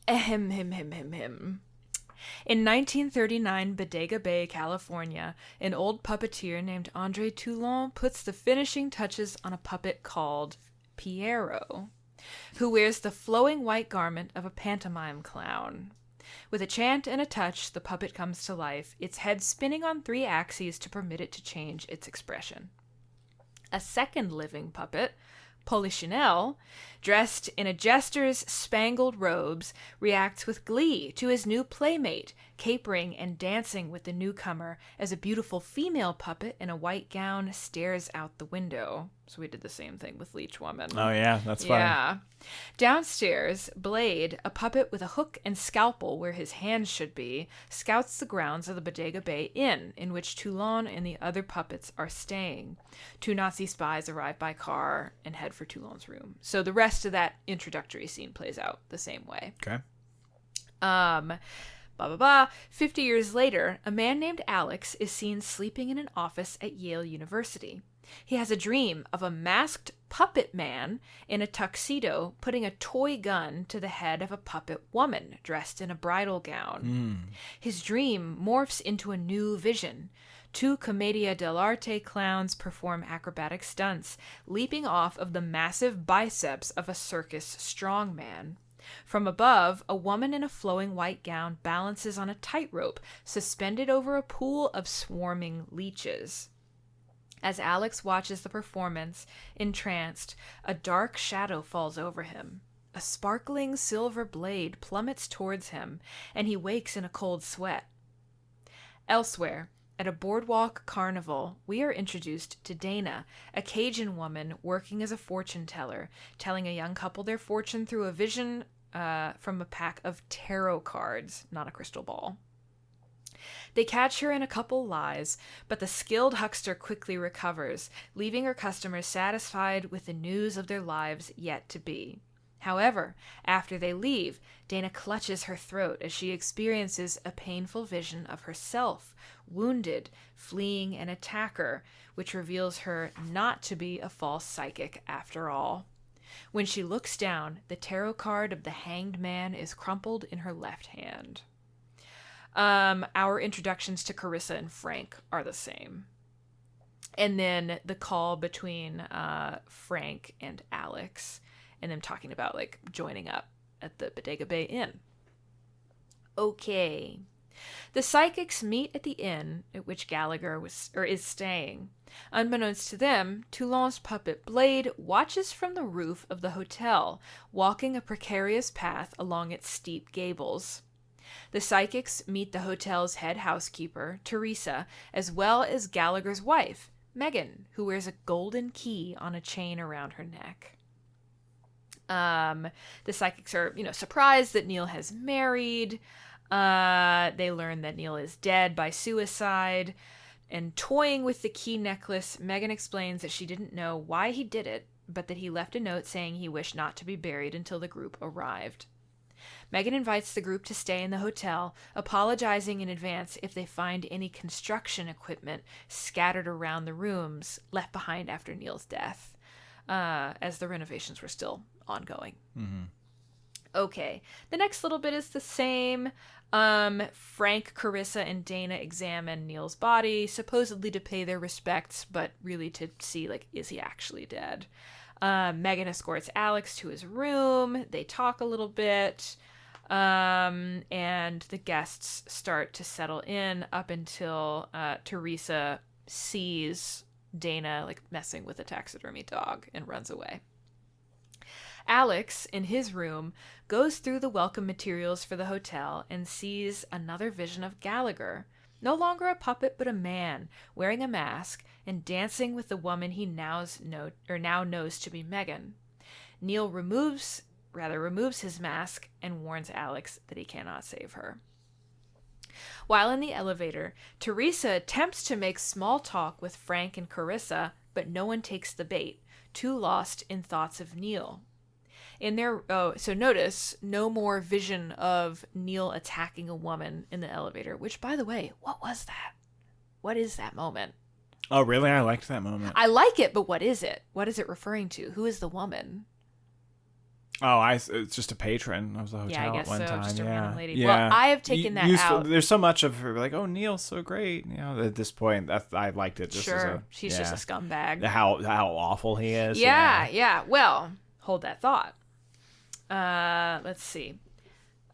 S1: Ahem. In 1939 Bodega Bay, California, an old puppeteer named Andre Toulon puts the finishing touches on a puppet called Piero, who wears the flowing white garment of a pantomime clown. With a chant and a touch, the puppet comes to life, its head spinning on 3 axes to permit it to change its expression. A second living puppet, Polichinelle, dressed in a jester's spangled robes, reacts with glee to his new playmate, capering and dancing with the newcomer as a beautiful female puppet in a white gown stares out the window. So we did the same thing with Leech Woman.
S2: Oh, yeah, that's funny.
S1: Yeah. Downstairs, Blade, a puppet with a hook and scalpel where his hands should be, scouts the grounds of the Bodega Bay Inn, in which Toulon and the other puppets are staying. 2 Nazi spies arrive by car and head for Toulon's room. So the rest of that introductory scene plays out the same way.
S2: Okay.
S1: 50 years later, a man named Alex is seen sleeping in an office at Yale University. He has a dream of a masked puppet man in a tuxedo putting a toy gun to the head of a puppet woman dressed in a bridal gown. His dream morphs into a new vision. 2 Commedia dell'arte clowns perform acrobatic stunts, leaping off of the massive biceps of a circus strongman. From above, a woman in a flowing white gown balances on a tightrope suspended over a pool of swarming leeches. As Alex watches the performance, entranced, a dark shadow falls over him. A sparkling silver blade plummets towards him, and he wakes in a cold sweat. Elsewhere, at a boardwalk carnival, we are introduced to Dana, a Cajun woman working as a fortune teller, telling a young couple their fortune through a vision from a pack of tarot cards, not a crystal ball. They catch her in a couple lies, but the skilled huckster quickly recovers, leaving her customers satisfied with the news of their lives yet to be. However, after they leave, Dana clutches her throat as she experiences a painful vision of herself, wounded, fleeing an attacker, which reveals her not to be a false psychic after all. When she looks down, the tarot card of the hanged man is crumpled in her left hand. Our introductions to Carissa and Frank are the same. And then the call between Frank and Alex and them talking about like joining up at the Bodega Bay Inn. Okay. The psychics meet at the inn at which Gallagher is staying. Unbeknownst to them, Toulon's puppet Blade watches from the roof of the hotel, walking a precarious path along its steep gables. The psychics meet the hotel's head housekeeper, Teresa, as well as Gallagher's wife, Megan, who wears a golden key on a chain around her neck. The psychics are, surprised that Neil has married. They learn that Neil is dead by suicide. And toying with the key necklace, Megan explains that she didn't know why he did it, but that he left a note saying he wished not to be buried until the group arrived. Megan invites the group to stay in the hotel, apologizing in advance if they find any construction equipment scattered around the rooms left behind after Neil's death, as the renovations were still ongoing.
S2: Mm-hmm.
S1: Okay, the next little bit is the same. Frank, Carissa, and Dana examine Neil's body, supposedly to pay their respects, but really to see, is he actually dead? Megan escorts Alex to his room. They talk a little bit. And the guests start to settle in up until Teresa sees Dana, messing with a taxidermy dog and runs away. Alex, in his room, goes through the welcome materials for the hotel and sees another vision of Gallagher, no longer a puppet but a man, wearing a mask and dancing with the woman he now knows to be Megan. Neil removes his mask and warns Alex that he cannot save her. While in the elevator, Teresa attempts to make small talk with Frank and Carissa, but no one takes the bait, too lost in thoughts of Neil. So notice no more vision of Neil attacking a woman in the elevator, which, by the way, what was that? What is that moment?
S2: Oh, really? I liked that moment.
S1: I like it, but what is it? What is it referring to? Who is the woman?
S2: Oh, it's just a patron of the hotel
S1: Yeah, I guess
S2: at one
S1: so.
S2: time.
S1: Just a random lady.
S2: Yeah.
S1: Well, I have taken that out.
S2: There's so much of her, like, oh, Neil's so great. At this point, I liked it. Just
S1: Sure. She's just a scumbag.
S2: How awful he is.
S1: Yeah. Well, hold that thought. Let's see.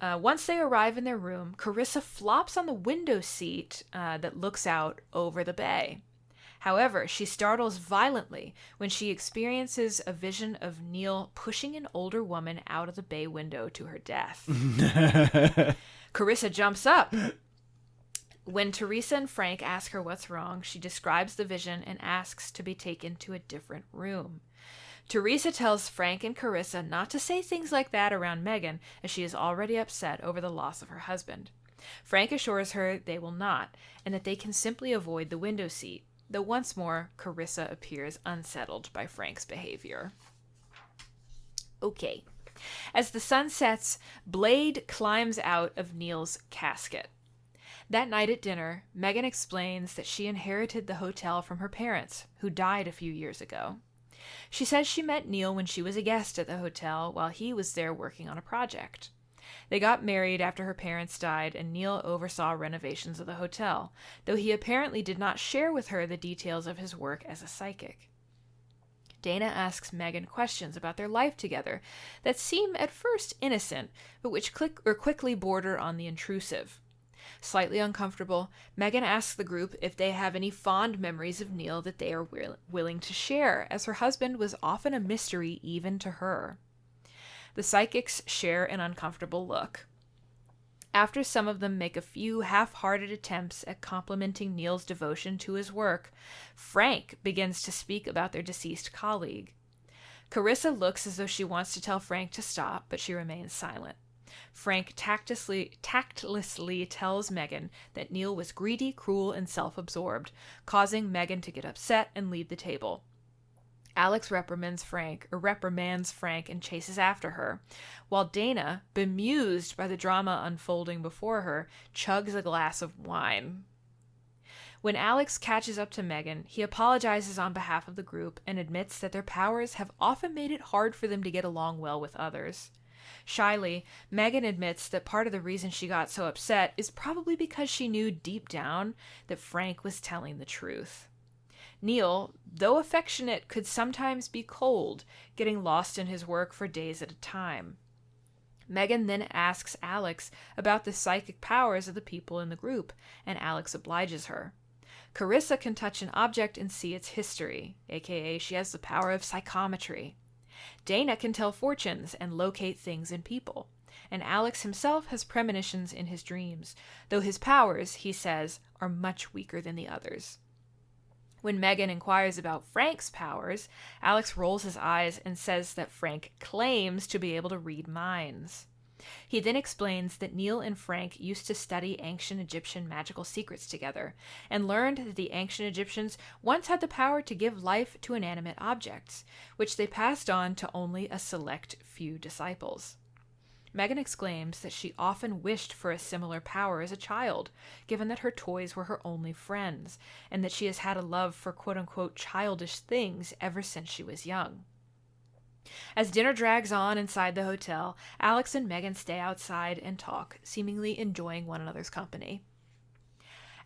S1: Once they arrive in their room, Carissa flops on the window seat that looks out over the bay. However, she startles violently when she experiences a vision of Neil pushing an older woman out of the bay window to her death. Carissa jumps up. When Teresa and Frank ask her what's wrong, she describes the vision and asks to be taken to a different room. Teresa tells Frank and Carissa not to say things like that around Megan, as she is already upset over the loss of her husband. Frank assures her they will not, and that they can simply avoid the window seat, though once more, Carissa appears unsettled by Frank's behavior. Okay. As the sun sets, Blade climbs out of Neil's casket. That night at dinner, Megan explains that she inherited the hotel from her parents, who died a few years ago. She says she met Neil when she was a guest at the hotel while he was there working on a project. They got married after her parents died, and Neil oversaw renovations of the hotel, though he apparently did not share with her the details of his work as a psychic. Dana asks Megan questions about their life together that seem at first innocent, but which quickly border on the intrusive. Slightly uncomfortable, Megan asks the group if they have any fond memories of Neil that they are willing to share, as her husband was often a mystery even to her. The psychics share an uncomfortable look. After some of them make a few half-hearted attempts at complimenting Neil's devotion to his work, Frank begins to speak about their deceased colleague. Carissa looks as though she wants to tell Frank to stop, but she remains silent. Frank tactlessly tells Megan that Neil was greedy, cruel, and self-absorbed, causing Megan to get upset and leave the table. Alex reprimands Frank and chases after her, while Dana, bemused by the drama unfolding before her, chugs a glass of wine. When Alex catches up to Megan, he apologizes on behalf of the group and admits that their powers have often made it hard for them to get along well with others. Shyly, Megan admits that part of the reason she got so upset is probably because she knew deep down that Frank was telling the truth. Neil, though affectionate, could sometimes be cold, getting lost in his work for days at a time. Megan then asks Alex about the psychic powers of the people in the group, and Alex obliges her. Carissa can touch an object and see its history, aka she has the power of psychometry. Dana can tell fortunes and locate things in people, and Alex himself has premonitions in his dreams, though his powers, he says, are much weaker than the others. When Megan inquires about Frank's powers, Alex rolls his eyes and says that Frank claims to be able to read minds. He then explains that Neil and Frank used to study ancient Egyptian magical secrets together, and learned that the ancient Egyptians once had the power to give life to inanimate objects, which they passed on to only a select few disciples. Megan exclaims that she often wished for a similar power as a child, given that her toys were her only friends, and that she has had a love for quote-unquote childish things ever since she was young. As dinner drags on inside the hotel, Alex and Megan stay outside and talk, seemingly enjoying one another's company.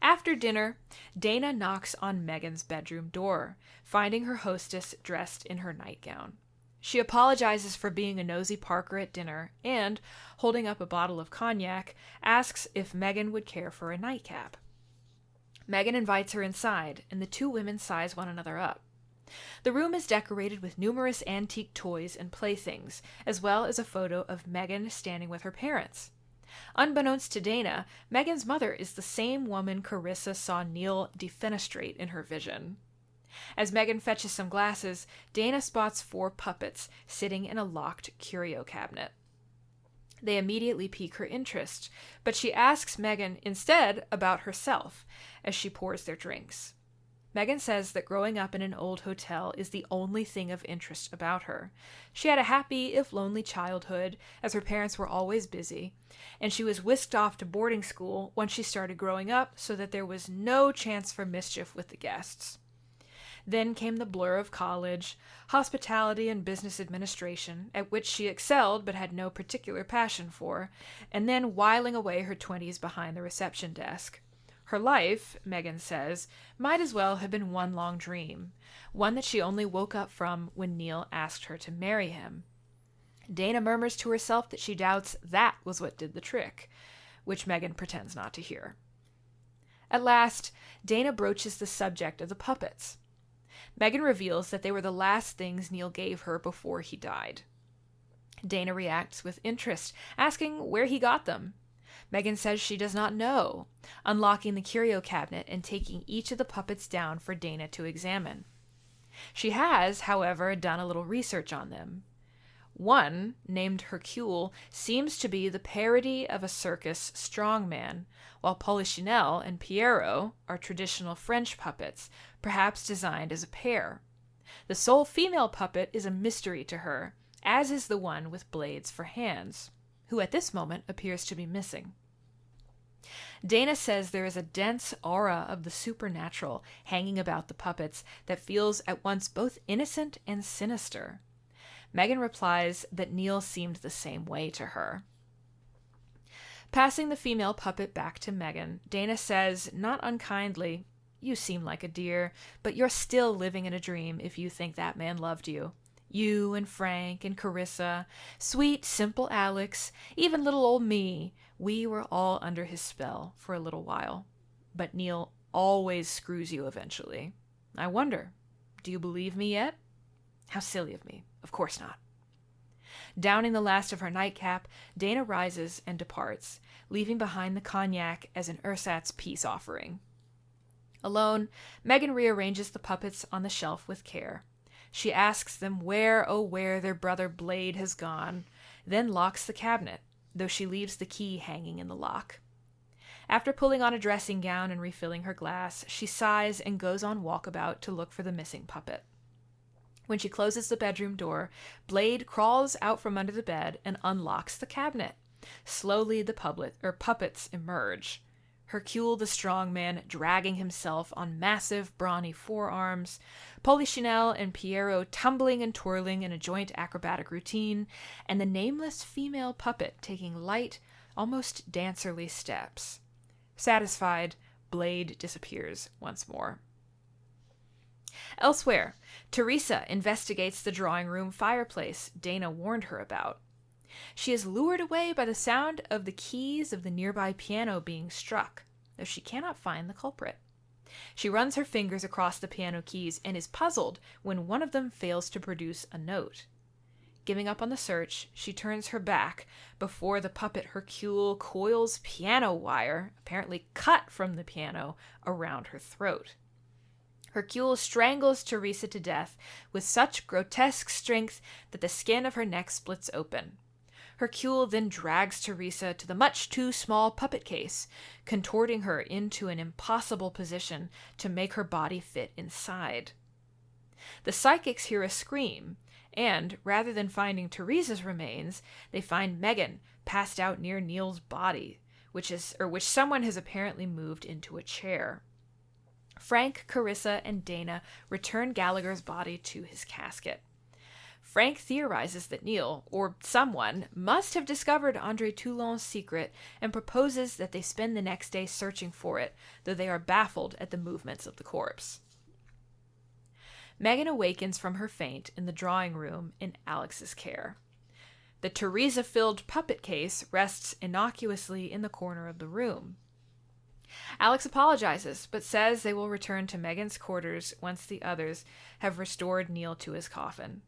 S1: After dinner, Dana knocks on Megan's bedroom door, finding her hostess dressed in her nightgown. She apologizes for being a nosy Parker at dinner and, holding up a bottle of cognac, asks if Megan would care for a nightcap. Megan invites her inside, and the two women size one another up. The room is decorated with numerous antique toys and playthings, as well as a photo of Megan standing with her parents. Unbeknownst to Dana, Megan's mother is the same woman Carissa saw Neil defenestrate in her vision. As Megan fetches some glasses, Dana spots 4 puppets sitting in a locked curio cabinet. They immediately pique her interest, but she asks Megan instead about herself as she pours their drinks. Megan says that growing up in an old hotel is the only thing of interest about her. She had a happy, if lonely, childhood, as her parents were always busy, and she was whisked off to boarding school once she started growing up so that there was no chance for mischief with the guests. Then came the blur of college, hospitality and business administration, at which she excelled but had no particular passion for, and then whiling away her 20s behind the reception desk. Her life, Megan says, might as well have been one long dream, one that she only woke up from when Neil asked her to marry him. Dana murmurs to herself that she doubts that was what did the trick, which Megan pretends not to hear. At last, Dana broaches the subject of the puppets. Megan reveals that they were the last things Neil gave her before he died. Dana reacts with interest, asking where he got them. Megan says she does not know, unlocking the curio cabinet and taking each of the puppets down for Dana to examine. She has, however, done a little research on them. One, named Hercule, seems to be the parody of a circus strongman, while Polichinelle and Pierrot are traditional French puppets, perhaps designed as a pair. The sole female puppet is a mystery to her, as is the one with blades for hands, who at this moment appears to be missing. Dana says there is a dense aura of the supernatural hanging about the puppets that feels at once both innocent and sinister. Megan replies that Neil seemed the same way to her. Passing the female puppet back to Megan, Dana says, not unkindly, "You seem like a dear, but you're still living in a dream if you think that man loved you. You and Frank and Carissa, sweet, simple Alex, even little old me, we were all under his spell for a little while. But Neil always screws you eventually. I wonder, do you believe me yet? How silly of me. Of course not." Downing the last of her nightcap, Dana rises and departs, leaving behind the cognac as an ersatz peace offering. Alone, Megan rearranges the puppets on the shelf with care. She asks them where, oh where, their brother Blade has gone, then locks the cabinet, though she leaves the key hanging in the lock. After pulling on a dressing gown and refilling her glass, she sighs and goes on walkabout to look for the missing puppet. When she closes the bedroom door, Blade crawls out from under the bed and unlocks the cabinet. Slowly the puppets emerge. Hercule the strong man dragging himself on massive brawny forearms, Polichinelle and Pierrot tumbling and twirling in a joint acrobatic routine, and the nameless female puppet taking light, almost dancerly steps. Satisfied, Blade disappears once more. Elsewhere, Teresa investigates the drawing room fireplace Dana warned her about. She is lured away by the sound of the keys of the nearby piano being struck, though she cannot find the culprit. She runs her fingers across the piano keys and is puzzled when one of them fails to produce a note. Giving up on the search, she turns her back before the puppet Hercule coils piano wire, apparently cut from the piano, around her throat. Hercule strangles Teresa to death with such grotesque strength that the skin of her neck splits open. Hercule then drags Teresa to the much too small puppet case, contorting her into an impossible position to make her body fit inside. The psychics hear a scream, and, rather than finding Teresa's remains, they find Megan passed out near Neil's body, which someone has apparently moved into a chair. Frank, Carissa, and Dana return Gallagher's body to his casket. Frank theorizes that Neil, or someone, must have discovered André Toulon's secret and proposes that they spend the next day searching for it, though they are baffled at the movements of the corpse. Megan awakens from her faint in the drawing room in Alex's care. The Teresa-filled puppet case rests innocuously in the corner of the room. Alex apologizes, but says they will return to Megan's quarters once the others have restored Neil to his coffin.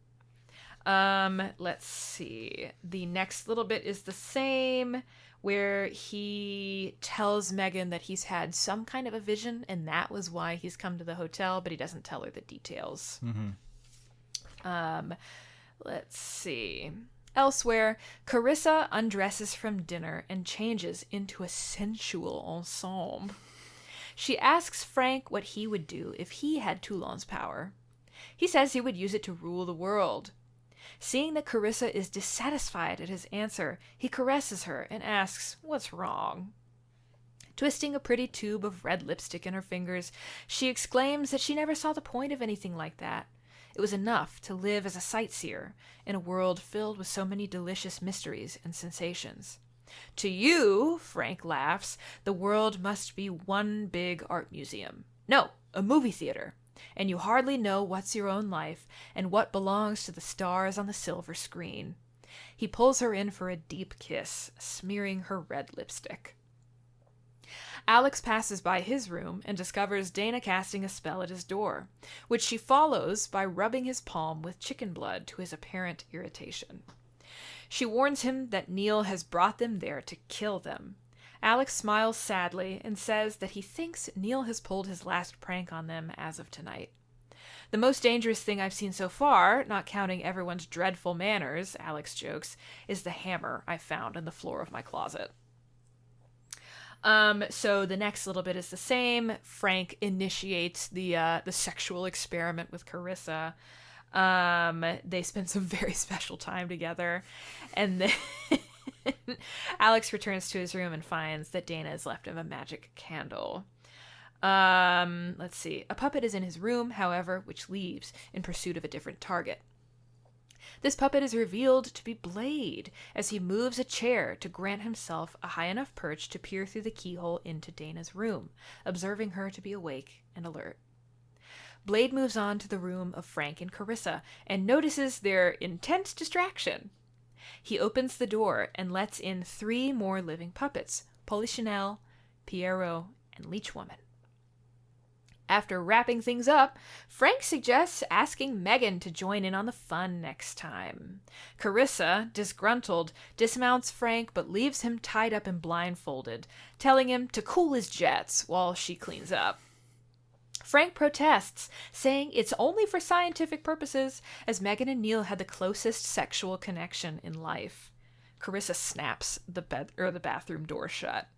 S1: Let's see. The next little bit is the same, where he tells Megan that he's had some kind of a vision, and that was why he's come to the hotel, but he doesn't tell her the details.
S2: Mm-hmm.
S1: Let's see. Elsewhere, Carissa undresses from dinner and changes into a sensual ensemble. She asks Frank what he would do if he had Toulon's power. He says he would use it to rule the world. Seeing that Carissa is dissatisfied at his answer, he caresses her and asks what's wrong. Twisting a pretty tube of red lipstick in her fingers, she exclaims that she never saw the point of anything like that. It was enough to live as a sightseer in a world filled with so many delicious mysteries and sensations. To you, Frank laughs, the world must be one big art museum. No, a movie theater. And you hardly know what's your own life and what belongs to the stars on the silver screen. He pulls her in for a deep kiss, smearing her red lipstick. Alex passes by his room and discovers Dana casting a spell at his door, which she follows by rubbing his palm with chicken blood to his apparent irritation. She warns him that Neil has brought them there to kill them. Alex smiles sadly and says that he thinks Neil has pulled his last prank on them as of tonight. The most dangerous thing I've seen so far, not counting everyone's dreadful manners, Alex jokes, is the hammer I found in the floor of my closet. So the next little bit is the same. Frank initiates the sexual experiment with Carissa. They spend some very special time together, and then Alex returns to his room and finds that Dana has left him a magic candle. Let's see. A puppet is in his room, however, which leaves in pursuit of a different target. This puppet is revealed to be Blade, as he moves a chair to grant himself a high enough perch to peer through the keyhole into Dana's room, observing her to be awake and alert. Blade moves on to the room of Frank and Carissa and notices their intense distraction. He opens the door and lets in 3 more living puppets, Polichinelle, Pierrot, and Leechwoman. After wrapping things up, Frank suggests asking Megan to join in on the fun next time. Carissa, disgruntled, dismounts Frank but leaves him tied up and blindfolded, telling him to cool his jets while she cleans up. Frank protests, saying it's only for scientific purposes, as Megan and Neil had the closest sexual connection in life. Carissa snaps the bathroom door shut.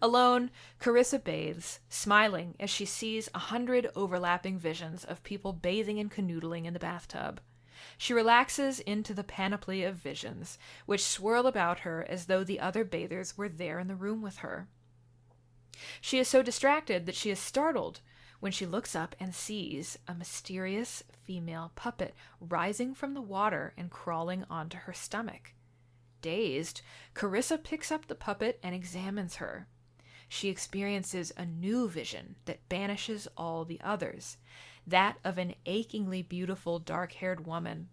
S1: Alone, Carissa bathes, smiling as she sees 100 overlapping visions of people bathing and canoodling in the bathtub. She relaxes into the panoply of visions, which swirl about her as though the other bathers were there in the room with her. She is so distracted that she is startled when she looks up and sees a mysterious female puppet rising from the water and crawling onto her stomach. Dazed, Carissa picks up the puppet and examines her. She experiences a new vision that banishes all the others, that of an achingly beautiful dark-haired woman.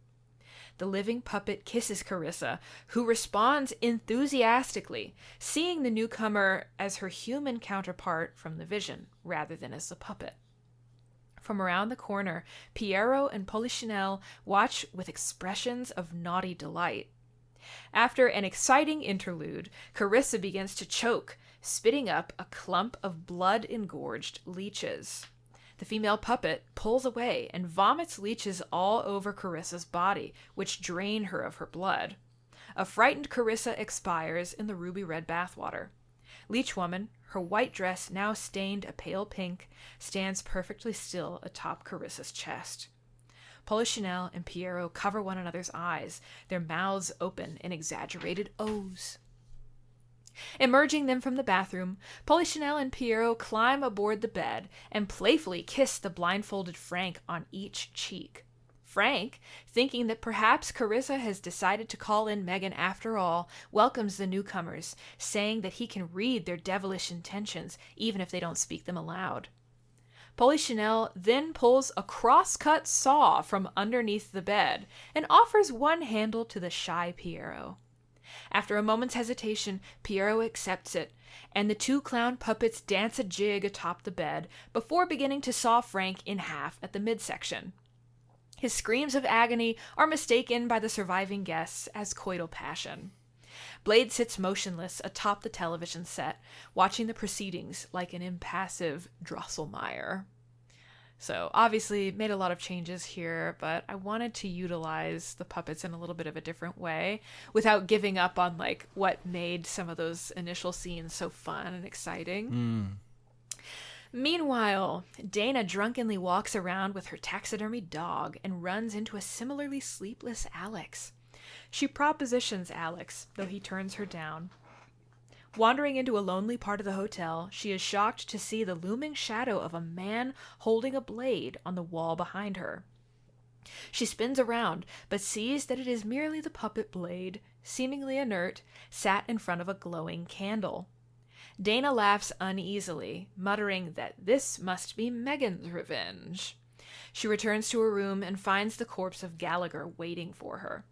S1: The living puppet kisses Carissa, who responds enthusiastically, seeing the newcomer as her human counterpart from the vision, rather than as the puppet. From around the corner, Pierrot and Polichinelle watch with expressions of naughty delight. After an exciting interlude, Carissa begins to choke, spitting up a clump of blood-engorged leeches. The female puppet pulls away and vomits leeches all over Carissa's body, which drain her of her blood. A frightened Carissa expires in the ruby-red bathwater. Leechwoman, her white dress now stained a pale pink, stands perfectly still atop Carissa's chest. Polichinelle and Pierrot cover one another's eyes, their mouths open in exaggerated O's. Emerging then from the bathroom, Polichinelle and Pierrot climb aboard the bed and playfully kiss the blindfolded Frank on each cheek. Frank, thinking that perhaps Carissa has decided to call in Megan after all, welcomes the newcomers, saying that he can read their devilish intentions even if they don't speak them aloud. Polichinelle then pulls a cross-cut saw from underneath the bed and offers one handle to the shy Pierrot. After a moment's hesitation, Pierrot accepts it, and the 2 clown puppets dance a jig atop the bed before beginning to saw Frank in half at the midsection. His screams of agony are mistaken by the surviving guests as coital passion. Blade sits motionless atop the television set, watching the proceedings like an impassive Drosselmeyer. So obviously made a lot of changes here, but I wanted to utilize the puppets in a little bit of a different way without giving up on like what made some of those initial scenes so fun and exciting. Meanwhile, Dana drunkenly walks around with her taxidermy dog and runs into a similarly sleepless Alex. She propositions Alex, though he turns her down. Wandering into a lonely part of the hotel, she is shocked to see the looming shadow of a man holding a blade on the wall behind her. She spins around, but sees that it is merely the puppet Blade, seemingly inert, sat in front of a glowing candle. Dana laughs uneasily, muttering that this must be Megan's revenge. She returns to her room and finds the corpse of Gallagher waiting for her.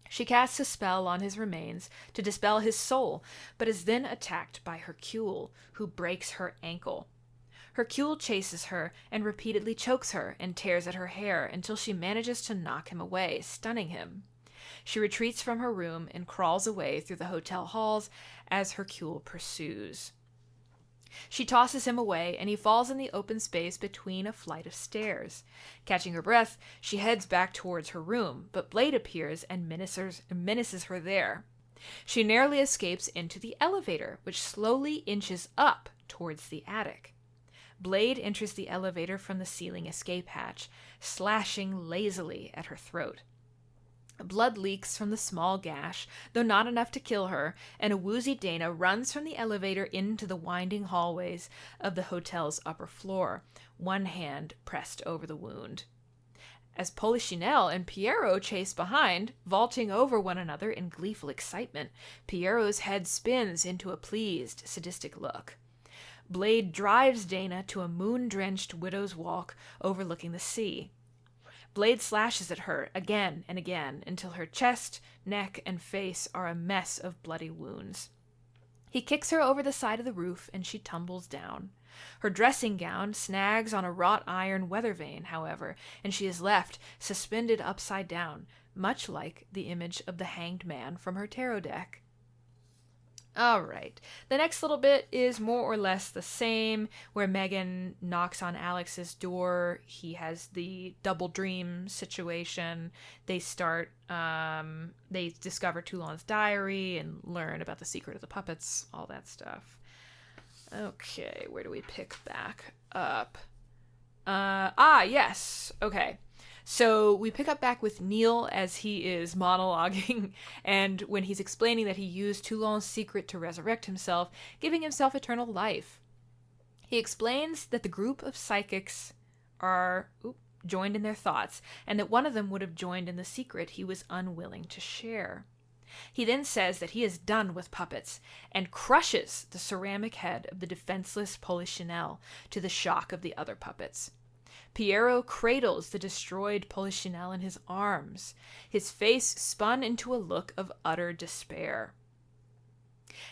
S1: She casts a spell on his remains to dispel his soul, but is then attacked by Hercule, who breaks her ankle. Hercule chases her and repeatedly chokes her and tears at her hair until she manages to knock him away, stunning him. She retreats from her room and crawls away through the hotel halls as Hercule pursues. She tosses him away, and he falls in the open space between a flight of stairs. Catching her breath, she heads back towards her room, but Blade appears and menaces her there. She narrowly escapes into the elevator, which slowly inches up towards the attic. Blade enters the elevator from the ceiling escape hatch, slashing lazily at her throat. Blood leaks from the small gash, though not enough to kill her, and a woozy Dana runs from the elevator into the winding hallways of the hotel's upper floor, one hand pressed over the wound. As Polichinelle and Pierrot chase behind, vaulting over one another in gleeful excitement, Pierrot's head spins into a pleased, sadistic look. Blade drives Dana to a moon-drenched widow's walk overlooking the sea. Blade slashes at her again and again until her chest, neck, and face are a mess of bloody wounds. He kicks her over the side of the roof and she tumbles down. Her dressing gown snags on a wrought iron weather vane, however, and she is left suspended upside down, much like the image of the hanged man from her tarot deck. All right. The next little bit is more or less the same, where Megan knocks on Alex's door. He has the double dream situation. They discover Toulon's diary and learn about the secret of the puppets, all that stuff. Okay, where do we pick back up? Yes. Okay. So we pick up back with Neil as he is monologuing, and when he's explaining that he used Toulon's secret to resurrect himself, giving himself eternal life. He explains that the group of psychics are joined in their thoughts, and that one of them would have joined in the secret he was unwilling to share. He then says that he is done with puppets, and crushes the ceramic head of the defenseless Polichinelle to the shock of the other puppets. Pierrot cradles the destroyed Polichinelle in his arms, his face spun into a look of utter despair.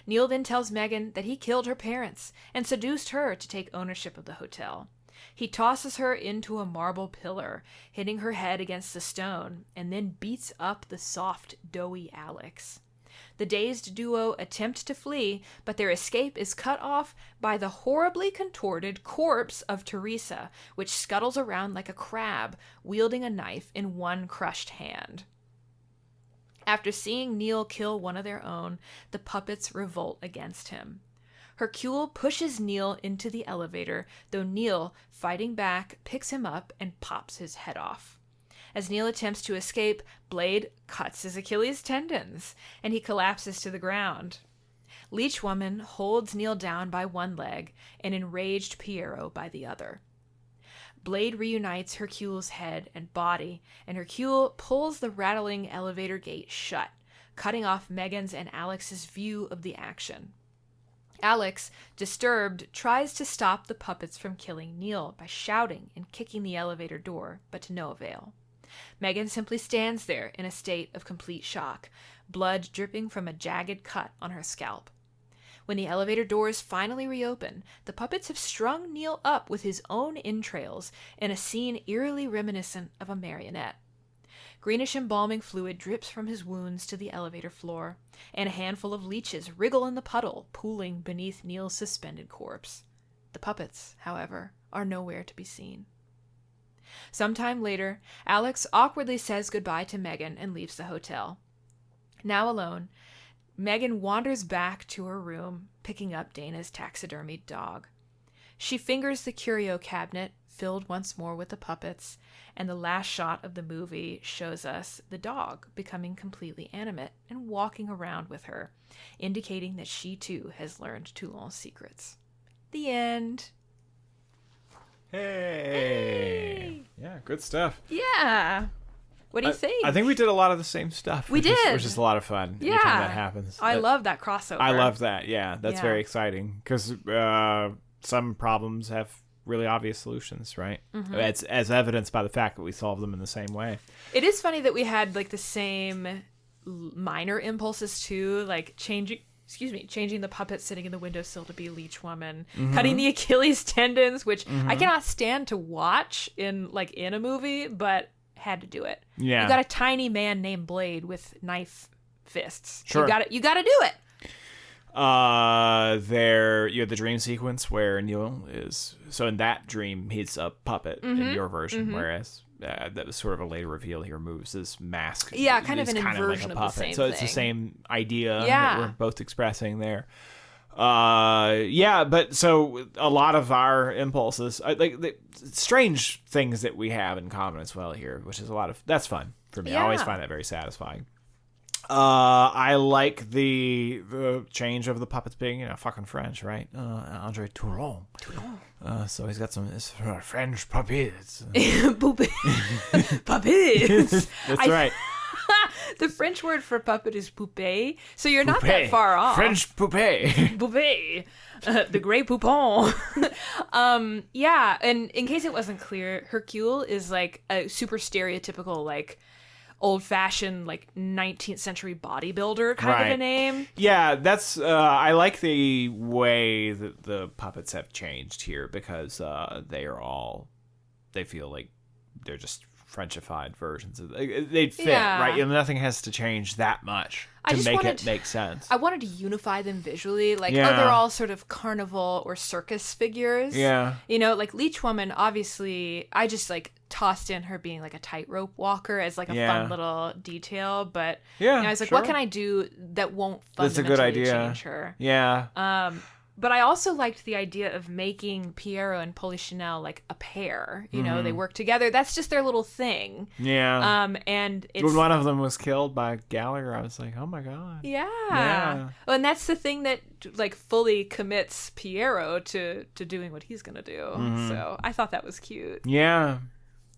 S1: Neil then tells Megan that he killed her parents and seduced her to take ownership of the hotel. He tosses her into a marble pillar, hitting her head against the stone, and then beats up the soft, doughy Alex. The dazed duo attempt to flee, but their escape is cut off by the horribly contorted corpse of Teresa, which scuttles around like a crab, wielding a knife in one crushed hand. After seeing Neil kill one of their own, the puppets revolt against him. Hercule pushes Neil into the elevator, though Neil, fighting back, picks him up and pops his head off. As Neil attempts to escape, Blade cuts his Achilles tendons, and he collapses to the ground. Leech Woman holds Neil down by one leg, and enraged Pierrot by the other. Blade reunites Hercule's head and body, and Hercule pulls the rattling elevator gate shut, cutting off Megan's and Alex's view of the action. Alex, disturbed, tries to stop the puppets from killing Neil by shouting and kicking the elevator door, but to no avail. Megan simply stands there in a state of complete shock, blood dripping from a jagged cut on her scalp. When the elevator doors finally reopen, the puppets have strung Neil up with his own entrails in a scene eerily reminiscent of a marionette. Greenish embalming fluid drips from his wounds to the elevator floor, and a handful of leeches wriggle in the puddle, pooling beneath Neil's suspended corpse. The puppets, however, are nowhere to be seen. Sometime later, Alex awkwardly says goodbye to Megan and leaves the hotel. Now alone, Megan wanders back to her room, picking up Dana's taxidermied dog. She fingers the curio cabinet, filled once more with the puppets, and the last shot of the movie shows us the dog becoming completely animate and walking around with her, indicating that she too has learned Toulon's secrets. The end.
S2: Hey. Yeah, good stuff.
S1: Yeah. What do you think?
S2: I think we did a lot of the same stuff.
S1: We did.
S2: Which is a lot of fun anytime that happens.
S1: I love that crossover.
S2: I love that. Yeah, that's very exciting because some problems have really obvious solutions, right? Mm-hmm. It's as evidenced by the fact that we solve them in the same way.
S1: It is funny that we had like the same minor impulses too, like changing the puppet sitting in the windowsill to be Leech Woman, cutting the Achilles tendons, which I cannot stand to watch in a movie, but had to do it. Yeah. You got a tiny man named Blade with knife fists. Sure. You got to do it.
S2: There you have the dream sequence where Neil is, so in that dream he's a puppet in your version, whereas that was sort of a later reveal. He removes his mask.
S1: Yeah, kind of an inversion of the same
S2: so
S1: thing.
S2: It's the same idea that we're both expressing there. But so a lot of our impulses, like the strange things that we have in common as well here, which is that's fun for me. I always find that very satisfying. I like the change of the puppets being, fucking French, right? Andre Toulon. So he's got some French puppets.
S1: Puppets.
S2: That's right.
S1: The French word for puppet is poupée, so you're not that far off.
S2: French poupée.
S1: Poupée. The Grey Poupon. And in case it wasn't clear, Hercule is like a super stereotypical, like, old-fashioned, like, 19th century bodybuilder kind of a name.
S2: Yeah, that's I like the way that the puppets have changed here, because they feel like they're just Frenchified versions of they'd fit, right? And nothing has to change that much to make it make sense.
S1: I wanted to unify them visually, like they're all sort of carnival or circus figures. Yeah, like Leech Woman. Obviously, I just like tossed in her being like a tightrope walker as like a fun little detail, but I was like, what can I do that won't fundamentally change her? Yeah. But I also liked the idea of making Pierrot and Polichinelle like a pair. They work together. That's just their little thing. Yeah. And
S2: when one of them was killed by Gallagher, I was like, oh my god.
S1: Yeah. Well, and that's the thing that like fully commits Pierrot to doing what he's gonna do. So I thought that was cute.
S2: Yeah.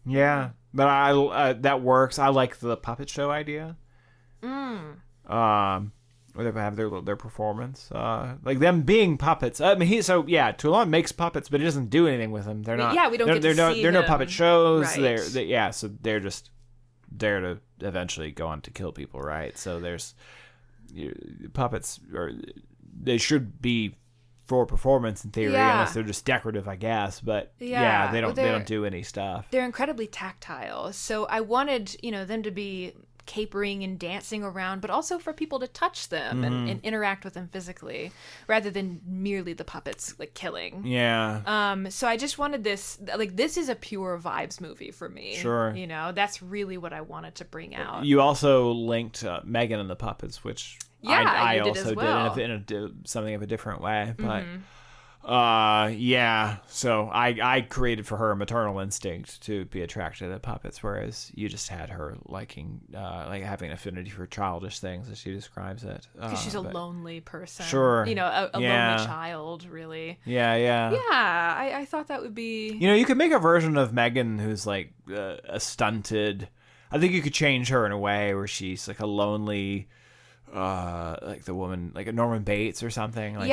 S2: Yeah. But I that works. I like the puppet show idea. Where they have their performance, like them being puppets. I mean, Toulon makes puppets, but he doesn't do anything with them. They're not.
S1: Yeah, we don't get to see
S2: They're no puppet shows.
S1: Right.
S2: So they're just there to eventually go on to kill people, right? So there's puppets, or they should be for performance in theory, unless they're just decorative, I guess. But they don't do any stuff.
S1: They're incredibly tactile. So I wanted them to be capering and dancing around, but also for people to touch them and interact with them physically, rather than merely the puppets like killing. Yeah. So I just wanted this, like, this is a pure vibes movie for me. Sure. That's really what I wanted to bring out.
S2: You also linked Megan and the Puppets, which I also did in something of a different way, but. So I created for her a maternal instinct to be attracted to the puppets, whereas you just had her liking, like having an affinity for childish things, as she describes it.
S1: Because she's a lonely person.
S2: Sure.
S1: A lonely child, really.
S2: Yeah.
S1: I thought that would be...
S2: you could make a version of Megan who's like a stunted... I think you could change her in a way where she's like a lonely... like the woman, like a Norman Bates or something. Like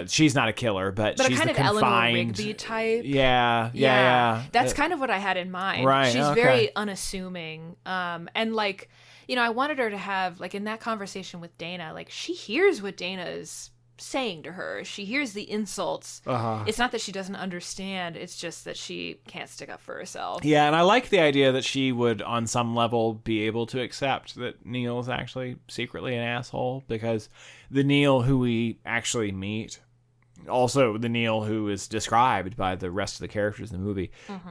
S2: she's not a killer, but she's
S1: a kind
S2: the
S1: of
S2: confined...
S1: Eleanor Rigby type.
S2: Yeah.
S1: That's kind of what I had in mind.
S2: Right.
S1: She's very unassuming. And like, I wanted her to have, like, in that conversation with Dana, like, she hears what Dana is saying to her. She hears the insults. It's not that she doesn't understand, it's just that she can't stick up for herself.
S2: Yeah, and I like the idea that she would on some level be able to accept that Neil is actually secretly an asshole, because the Neil who we actually meet, also the Neil who is described by the rest of the characters in the movie,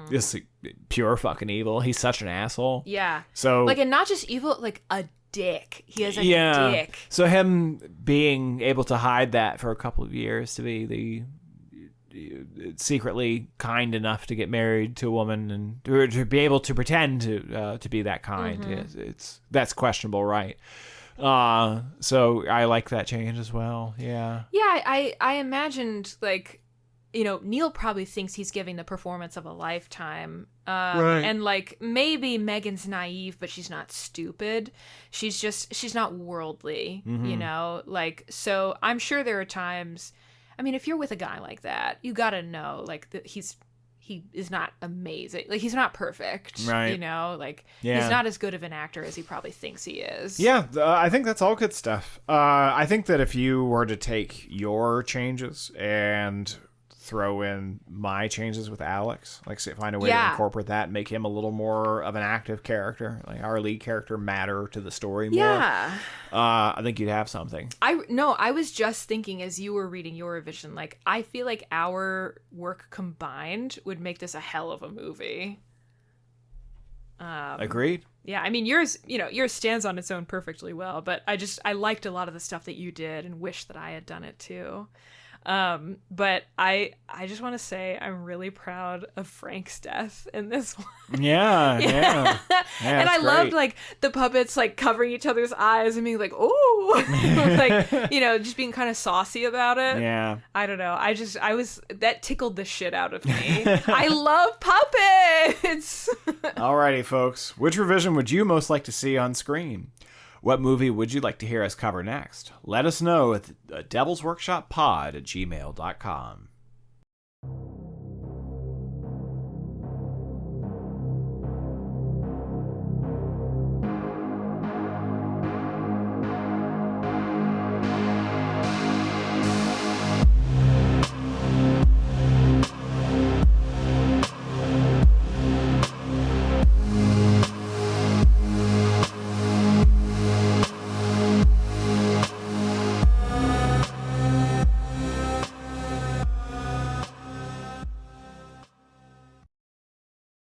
S2: is like, pure fucking evil. He's such an asshole.
S1: Yeah.
S2: So,
S1: like, and not just evil, like a dick. He has a dick.
S2: So him being able to hide that for a couple of years to be secretly kind enough to get married to a woman and to be able to pretend to be that kind. That's questionable, right? So I like that change as well. Yeah.
S1: Yeah, I imagined, like, Neil probably thinks he's giving the performance of a lifetime.
S2: Right.
S1: And, like, maybe Megan's naive, but she's not stupid. She's not worldly, Like, so I'm sure there are times, I mean, if you're with a guy like that, you gotta know, like, that he is not amazing. Like, he's not perfect,
S2: right?
S1: Like, he's not as good of an actor as he probably thinks he is.
S2: Yeah, I think that's all good stuff. I think that if you were to take your changes and throw in my changes with Alex, like, find a way to incorporate that and make him a little more of an active character, like our lead character matter to the story more. Yeah. I think you'd have something.
S1: I was just thinking as you were reading your revision, like, I feel like our work combined would make this a hell of a movie.
S2: Agreed.
S1: Yeah, I mean, yours stands on its own perfectly well, but I liked a lot of the stuff that you did and wish that I had done it too. But I just want to say I'm really proud of Frank's death in this one.
S2: Yeah.
S1: And I loved, like, the puppets, like, covering each other's eyes and being like, "Oh," like, just being kind of saucy about it.
S2: Yeah.
S1: I don't know. That tickled the shit out of me. I love puppets.
S2: Alrighty, folks. Which revision would you most like to see on screen? What movie would you like to hear us cover next? Let us know at devilsworkshoppod@gmail.com.